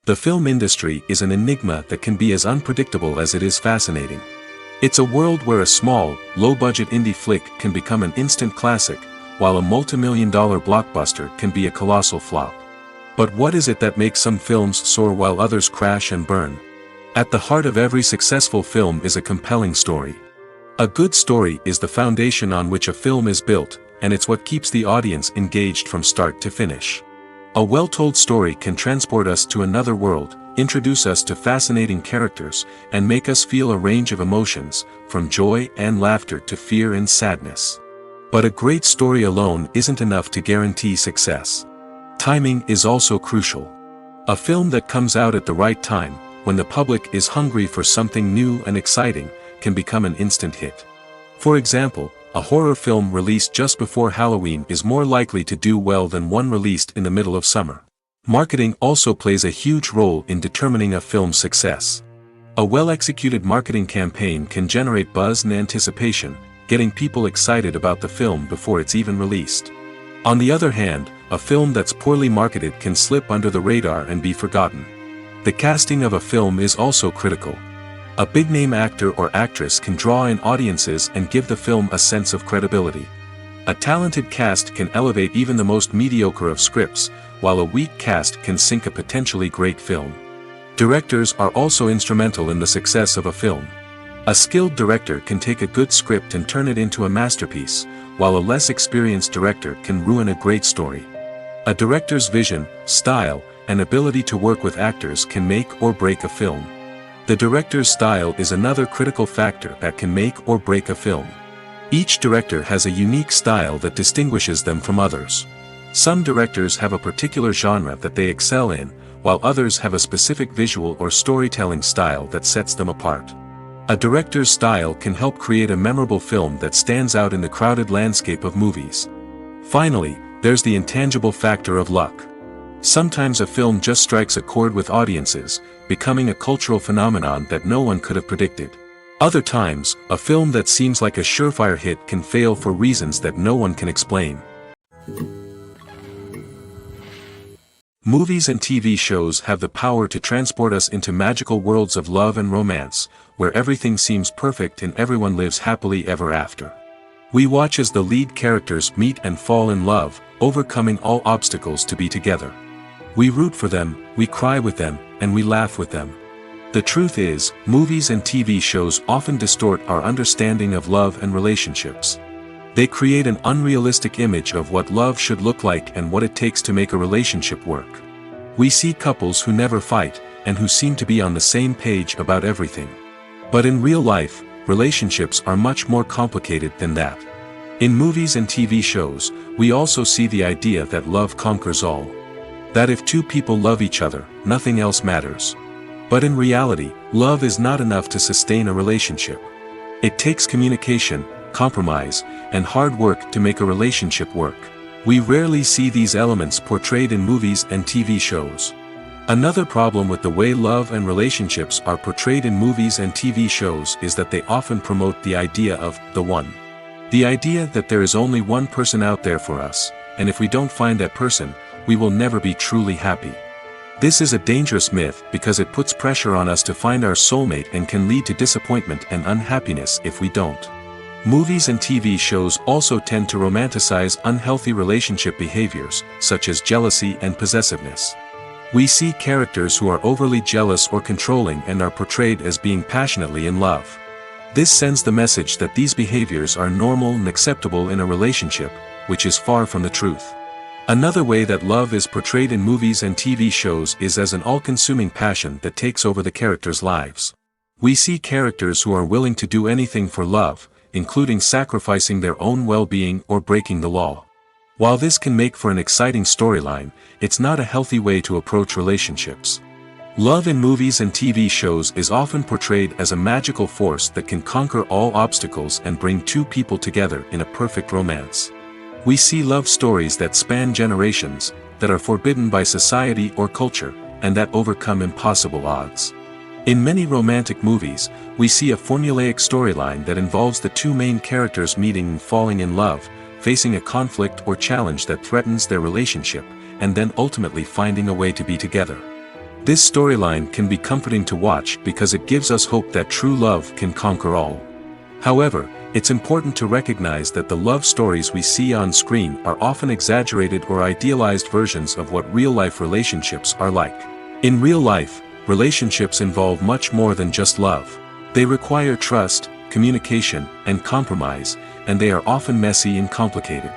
The film industry is an enigma that can be as unpredictable as it is fascinating. It's a world where a small, low-budget indie flick can become an instant classic, while a multi-million-dollar blockbuster can be a colossal flop. But what is it that makes some films soar while others crash and burn? At the heart of every successful film is a compelling story. A good story is the foundation on which a film is built, and it's what keeps the audience engaged from start to finish. A well-told story can transport us to another world, introduce us to fascinating characters, and make us feel a range of emotions, from joy and laughter to fear and sadness. But a great story alone isn't enough to guarantee success. Timing is also crucial. A film that comes out at the right time, when the public is hungry for something new and exciting, can become an instant hit. For example, a horror film released just before Halloween is more likely to do well than one released in the middle of summer. Marketing also plays a huge role in determining a film's success. A well-executed marketing campaign can generate buzz and anticipation, getting people excited about the film before it's even released. On the other hand, a film that's poorly marketed can slip under the radar and be forgotten. The casting of a film is also critical. A big-name actor or actress can draw in audiences and give the film a sense of credibility. A talented cast can elevate even the most mediocre of scripts, while a weak cast can sink a potentially great film. Directors are also instrumental in the success of a film. A skilled director can take a good script and turn it into a masterpiece, while a less experienced director can ruin a great story. A director's vision, style, and ability to work with actors can make or break a film. The director's style is another critical factor that can make or break a film. Each director has a unique style that distinguishes them from others. Some directors have a particular genre that they excel in, while others have a specific visual or storytelling style that sets them apart. A director's style can help create a memorable film that stands out in the crowded landscape of movies. Finally, there's the intangible factor of luck. Sometimes a film just strikes a chord with audiences, becoming a cultural phenomenon that no one could have predicted. Other times, a film that seems like a surefire hit can fail for reasons that no one can explain. Movies and TV shows have the power to transport us into magical worlds of love and romance, where everything seems perfect and everyone lives happily ever after. We watch as the lead characters meet and fall in love, overcoming all obstacles to be together. We root for them, we cry with them, and we laugh with them. The truth is, movies and TV shows often distort our understanding of love and relationships. They create an unrealistic image of what love should look like and what it takes to make a relationship work. We see couples who never fight, and who seem to be on the same page about everything. But in real life, relationships are much more complicated than that. In movies and TV shows, we also see the idea that love conquers all. That if two people love each other, nothing else matters. But in reality, love is not enough to sustain a relationship. It takes communication, compromise, and hard work to make a relationship work. We rarely see these elements portrayed in movies and TV shows. Another problem with the way love and relationships are portrayed in movies and TV shows is that they often promote the idea of the one. The idea that there is only one person out there for us, and if we don't find that person, we will never be truly happy. This is a dangerous myth because it puts pressure on us to find our soulmate and can lead to disappointment and unhappiness if we don't. Movies and TV shows also tend to romanticize unhealthy relationship behaviors, such as jealousy and possessiveness. We see characters who are overly jealous or controlling and are portrayed as being passionately in love. This sends the message that these behaviors are normal and acceptable in a relationship, which is far from the truth. Another way that love is portrayed in movies and TV shows is as an all-consuming passion that takes over the characters' lives. We see characters who are willing to do anything for love, including sacrificing their own well-being or breaking the law. While this can make for an exciting storyline, it's not a healthy way to approach relationships. Love in movies and TV shows is often portrayed as a magical force that can conquer all obstacles and bring two people together in a perfect romance. We see love stories that span generations, that are forbidden by society or culture, and that overcome impossible odds. In many romantic movies, we see a formulaic storyline that involves the two main characters meeting and falling in love, facing a conflict or challenge that threatens their relationship, and then ultimately finding a way to be together. This storyline can be comforting to watch because it gives us hope that true love can conquer all. However, it's important to recognize that the love stories we see on screen are often exaggerated or idealized versions of what real-life relationships are like. In real life, relationships involve much more than just love. They require trust, communication, and compromise, and they are often messy and complicated.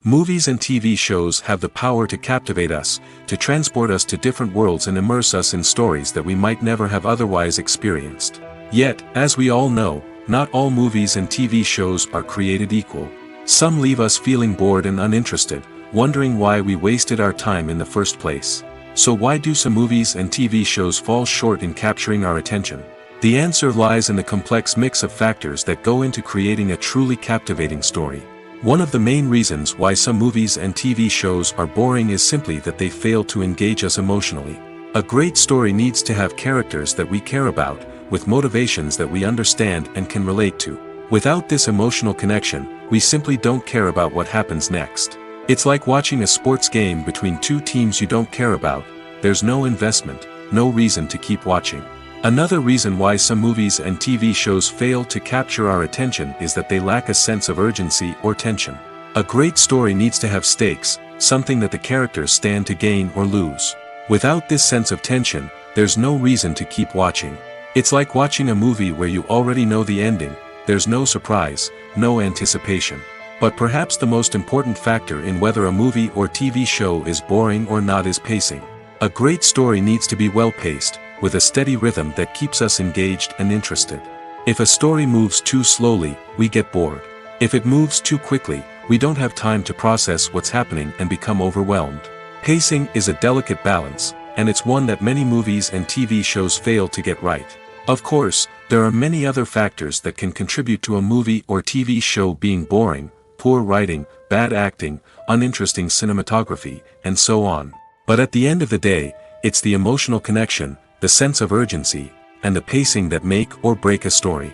Movies and TV shows have the power to captivate us, to transport us to different worlds and immerse us in stories that we might never have otherwise experienced. Yet, as we all know, not all movies and TV shows are created equal. Some leave us feeling bored and uninterested, wondering why we wasted our time in the first place. So why do some movies and TV shows fall short in capturing our attention? The answer lies in the complex mix of factors that go into creating a truly captivating story. One of the main reasons why some movies and TV shows are boring is simply that they fail to engage us emotionally. A great story needs to have characters that we care about, with motivations that we understand and can relate to. Without this emotional connection, we simply don't care about what happens next. It's like watching a sports game between two teams you don't care about. There's no investment, no reason to keep watching. Another reason why some movies and TV shows fail to capture our attention is that they lack a sense of urgency or tension. A great story needs to have stakes, something that the characters stand to gain or lose. Without this sense of tension, there's no reason to keep watching. It's like watching a movie where you already know the ending. There's no surprise, no anticipation. But perhaps the most important factor in whether a movie or TV show is boring or not is pacing. A great story needs to be well-paced, with a steady rhythm that keeps us engaged and interested. If a story moves too slowly, we get bored. If it moves too quickly, we don't have time to process what's happening and become overwhelmed. Pacing is a delicate balance, and it's one that many movies and TV shows fail to get right. Of course, there are many other factors that can contribute to a movie or TV show being boring: poor writing, bad acting, uninteresting cinematography, and so on. But at the end of the day, it's the emotional connection, the sense of urgency, and the pacing that make or break a story.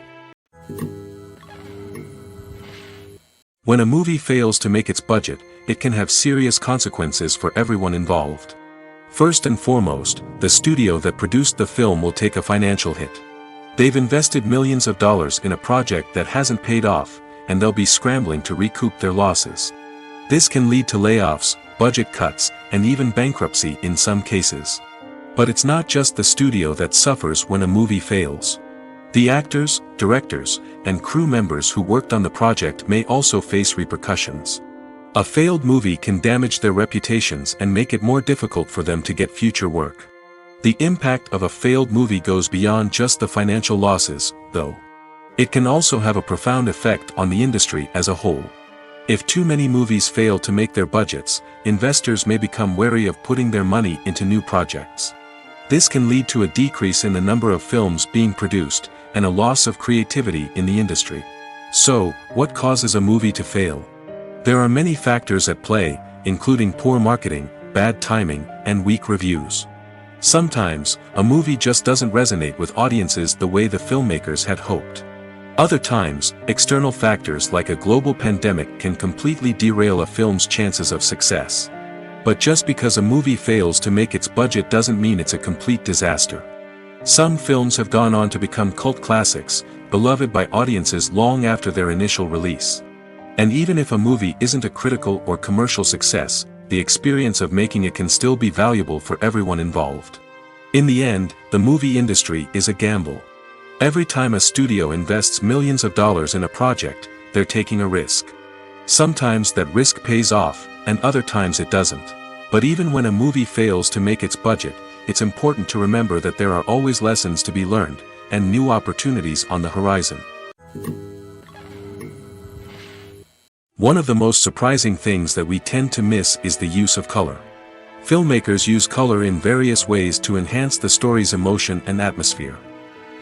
When a movie fails to make its budget, it can have serious consequences for everyone involved. First and foremost, the studio that produced the film will take a financial hit. They've invested millions of dollars in a project that hasn't paid off, and they'll be scrambling to recoup their losses. This can lead to layoffs, budget cuts, and even bankruptcy in some cases. But it's not just the studio that suffers when a movie fails. The actors, directors, and crew members who worked on the project may also face repercussions. A failed movie can damage their reputations and make it more difficult for them to get future work. The impact of a failed movie goes beyond just the financial losses, though. It can also have a profound effect on the industry as a whole. If too many movies fail to make their budgets, investors may become wary of putting their money into new projects. This can lead to a decrease in the number of films being produced, and a loss of creativity in the industry. So, what causes a movie to fail? There are many factors at play, including poor marketing, bad timing, and weak reviews. Sometimes, a movie just doesn't resonate with audiences the way the filmmakers had hoped. Other times, external factors like a global pandemic can completely derail a film's chances of success. But just because a movie fails to make its budget doesn't mean it's a complete disaster. Some films have gone on to become cult classics, beloved by audiences long after their initial release. And even if a movie isn't a critical or commercial success, the experience of making it can still be valuable for everyone involved. In the end, the movie industry is a gamble. Every time a studio invests millions of dollars in a project, they're taking a risk. Sometimes that risk pays off, and other times it doesn't. But even when a movie fails to make its budget, it's important to remember that there are always lessons to be learned, and new opportunities on the horizon. One of the most surprising things that we tend to miss is the use of color. Filmmakers use color in various ways to enhance the story's emotion and atmosphere.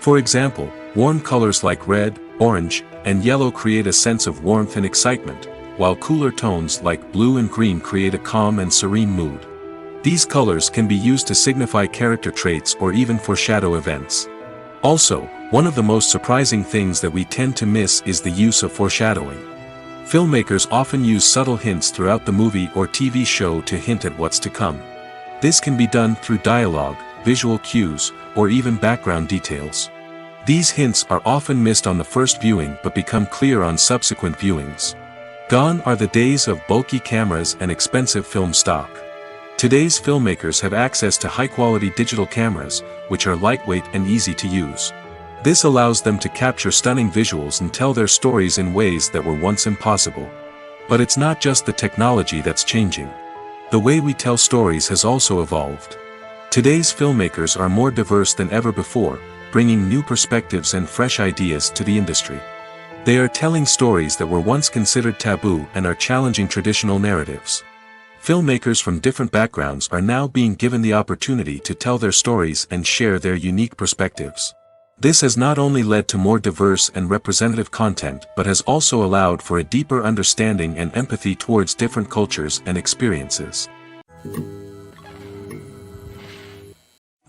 For example, warm colors like red, orange, and yellow create a sense of warmth and excitement, while cooler tones like blue and green create a calm and serene mood. These colors can be used to signify character traits or even foreshadow events. Also, one of the most surprising things that we tend to miss is the use of foreshadowing. Filmmakers often use subtle hints throughout the movie or TV show to hint at what's to come. This can be done through dialogue, visual cues, or even background details. These hints are often missed on the first viewing but become clear on subsequent viewings. Gone are the days of bulky cameras and expensive film stock. Today's filmmakers have access to high-quality digital cameras, which are lightweight and easy to use. This allows them to capture stunning visuals and tell their stories in ways that were once impossible. But it's not just the technology that's changing. The way we tell stories has also evolved. Today's filmmakers are more diverse than ever before, bringing new perspectives and fresh ideas to the industry. They are telling stories that were once considered taboo and are challenging traditional narratives. Filmmakers from different backgrounds are now being given the opportunity to tell their stories and share their unique perspectives. This has not only led to more diverse and representative content but has also allowed for a deeper understanding and empathy towards different cultures and experiences.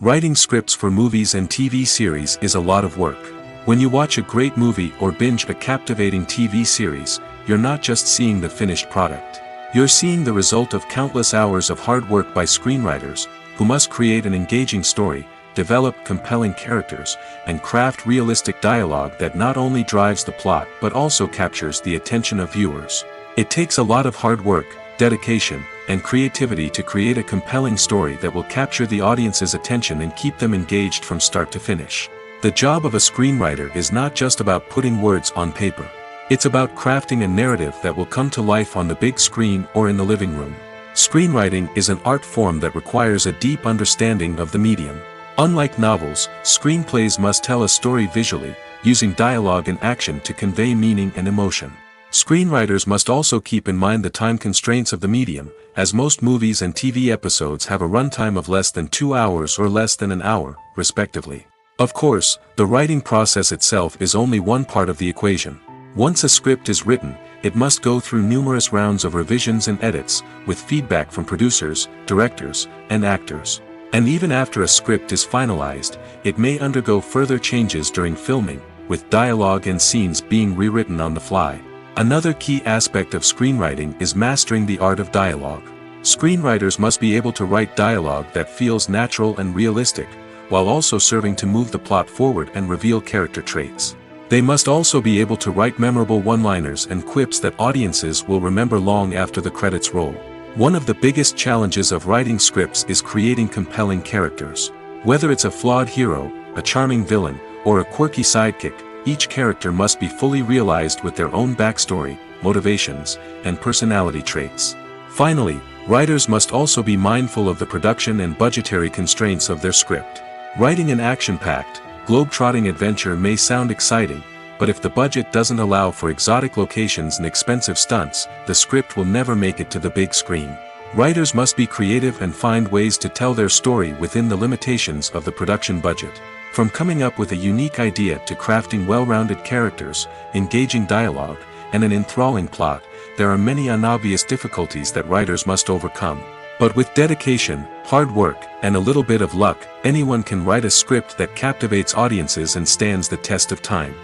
Writing scripts for movies and TV series is a lot of work. When you watch a great movie or binge a captivating TV series, you're not just seeing the finished product. You're seeing the result of countless hours of hard work by screenwriters, who must create an engaging story, develop compelling characters, and craft realistic dialogue that not only drives the plot but also captures the attention of viewers. It takes a lot of hard work, dedication, and creativity to create a compelling story that will capture the audience's attention and keep them engaged from start to finish. The job of a screenwriter is not just about putting words on paper. It's about crafting a narrative that will come to life on the big screen or in the living room. Screenwriting is an art form that requires a deep understanding of the medium. Unlike novels, screenplays must tell a story visually, using dialogue and action to convey meaning and emotion. Screenwriters must also keep in mind the time constraints of the medium, as most movies and TV episodes have a runtime of less than 2 hours or less than an hour, respectively. Of course, the writing process itself is only one part of the equation. Once a script is written, it must go through numerous rounds of revisions and edits, with feedback from producers, directors, and actors. And even after a script is finalized, it may undergo further changes during filming, with dialogue and scenes being rewritten on the fly. Another key aspect of screenwriting is mastering the art of dialogue. Screenwriters must be able to write dialogue that feels natural and realistic, while also serving to move the plot forward and reveal character traits. They must also be able to write memorable one-liners and quips that audiences will remember long after the credits roll. One of the biggest challenges of writing scripts is creating compelling characters. Whether it's a flawed hero, a charming villain, or a quirky sidekick, each character must be fully realized with their own backstory, motivations, and personality traits. Finally, writers must also be mindful of the production and budgetary constraints of their script. Writing an action-packed, globe-trotting adventure may sound exciting, but if the budget doesn't allow for exotic locations and expensive stunts, the script will never make it to the big screen. Writers must be creative and find ways to tell their story within the limitations of the production budget. From coming up with a unique idea to crafting well-rounded characters, engaging dialogue, and an enthralling plot, there are many unobvious difficulties that writers must overcome. But with dedication, hard work, and a little bit of luck, anyone can write a script that captivates audiences and stands the test of time.